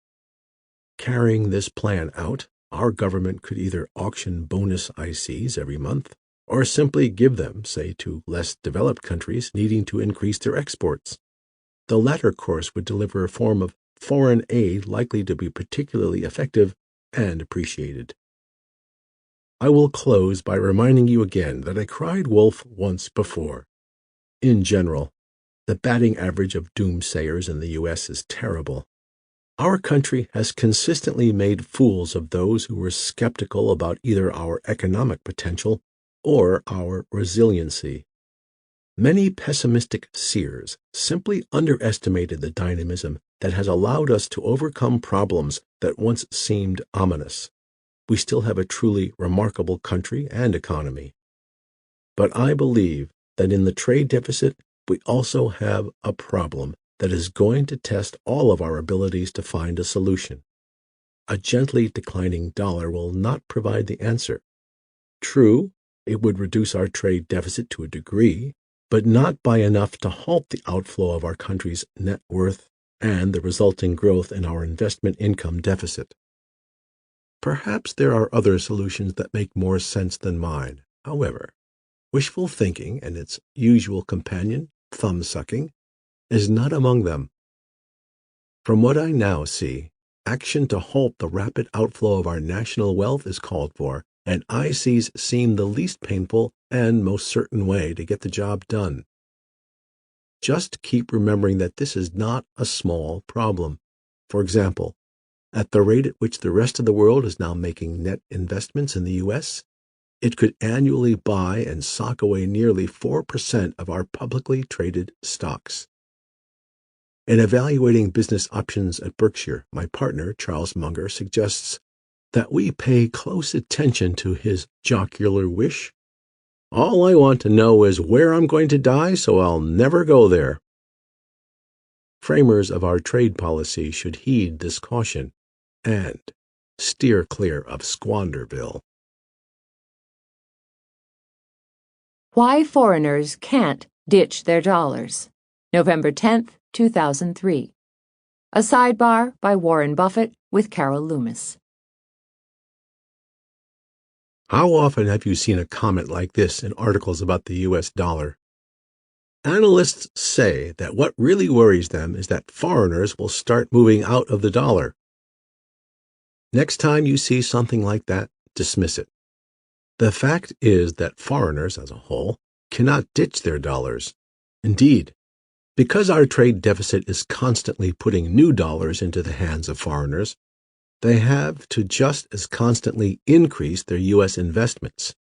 [SPEAKER 1] Carrying this plan out, our government could either auction bonus ICs every month, or simply give them, say, to less developed countries needing to increase their exports. The latter course would deliver a form of foreign aid likely to be particularly effective and appreciated. I will close by reminding you again that I cried wolf once before. In general, the batting average of doomsayers in the U.S. is terrible. Our country has consistently made fools of those who were skeptical about either our economic potential or our resiliency. Many pessimistic seers simply underestimated the dynamism that has allowed us to overcome problems that once seemed ominous. We still have a truly remarkable country and economy. But I believe that in the trade deficit, we also have a problem that is going to test all of our abilities to find a solution. A gently declining dollar will not provide the answer. True, it would reduce our trade deficit to a degree, but not by enough to halt the outflow of our country's net worth and the resulting growth in our investment income deficit. Perhaps there are other solutions that make more sense than mine. However, wishful thinking and its usual companion, thumb-sucking, is not among them. From what I now see, action to halt the rapid outflow of our national wealth is called for, and ICs seem the least painful and most certain way to get the job done. Just keep remembering that this is not a small problem. For example, at the rate at which the rest of the world is now making net investments in the U.S., it could annually buy and sock away nearly 4% of our publicly traded stocks. In evaluating business options at Berkshire, my partner, Charles Munger, suggests that we pay close attention to his jocular wish. All I want to know is where I'm going to die, so I'll never go there. Framers of our trade policy should heed this caution and steer clear of Squanderville.
[SPEAKER 2] Why Foreigners Can't Ditch Their Dollars. November 10, 2003. A sidebar by Warren Buffett with Carol Loomis.
[SPEAKER 1] How often have you seen a comment like this in articles about the U.S. dollar? Analysts say that what really worries them is that foreigners will start moving out of the dollar. Next time you see something like that, dismiss it. The fact is that foreigners, as a whole, cannot ditch their dollars. Indeed, because our trade deficit is constantly putting new dollars into the hands of foreigners, they have to just as constantly increase their U.S. investments.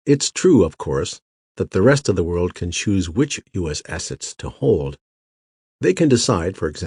[SPEAKER 1] It's true, of course, that the rest of the world can choose which U.S. assets to hold. They can decide, for example,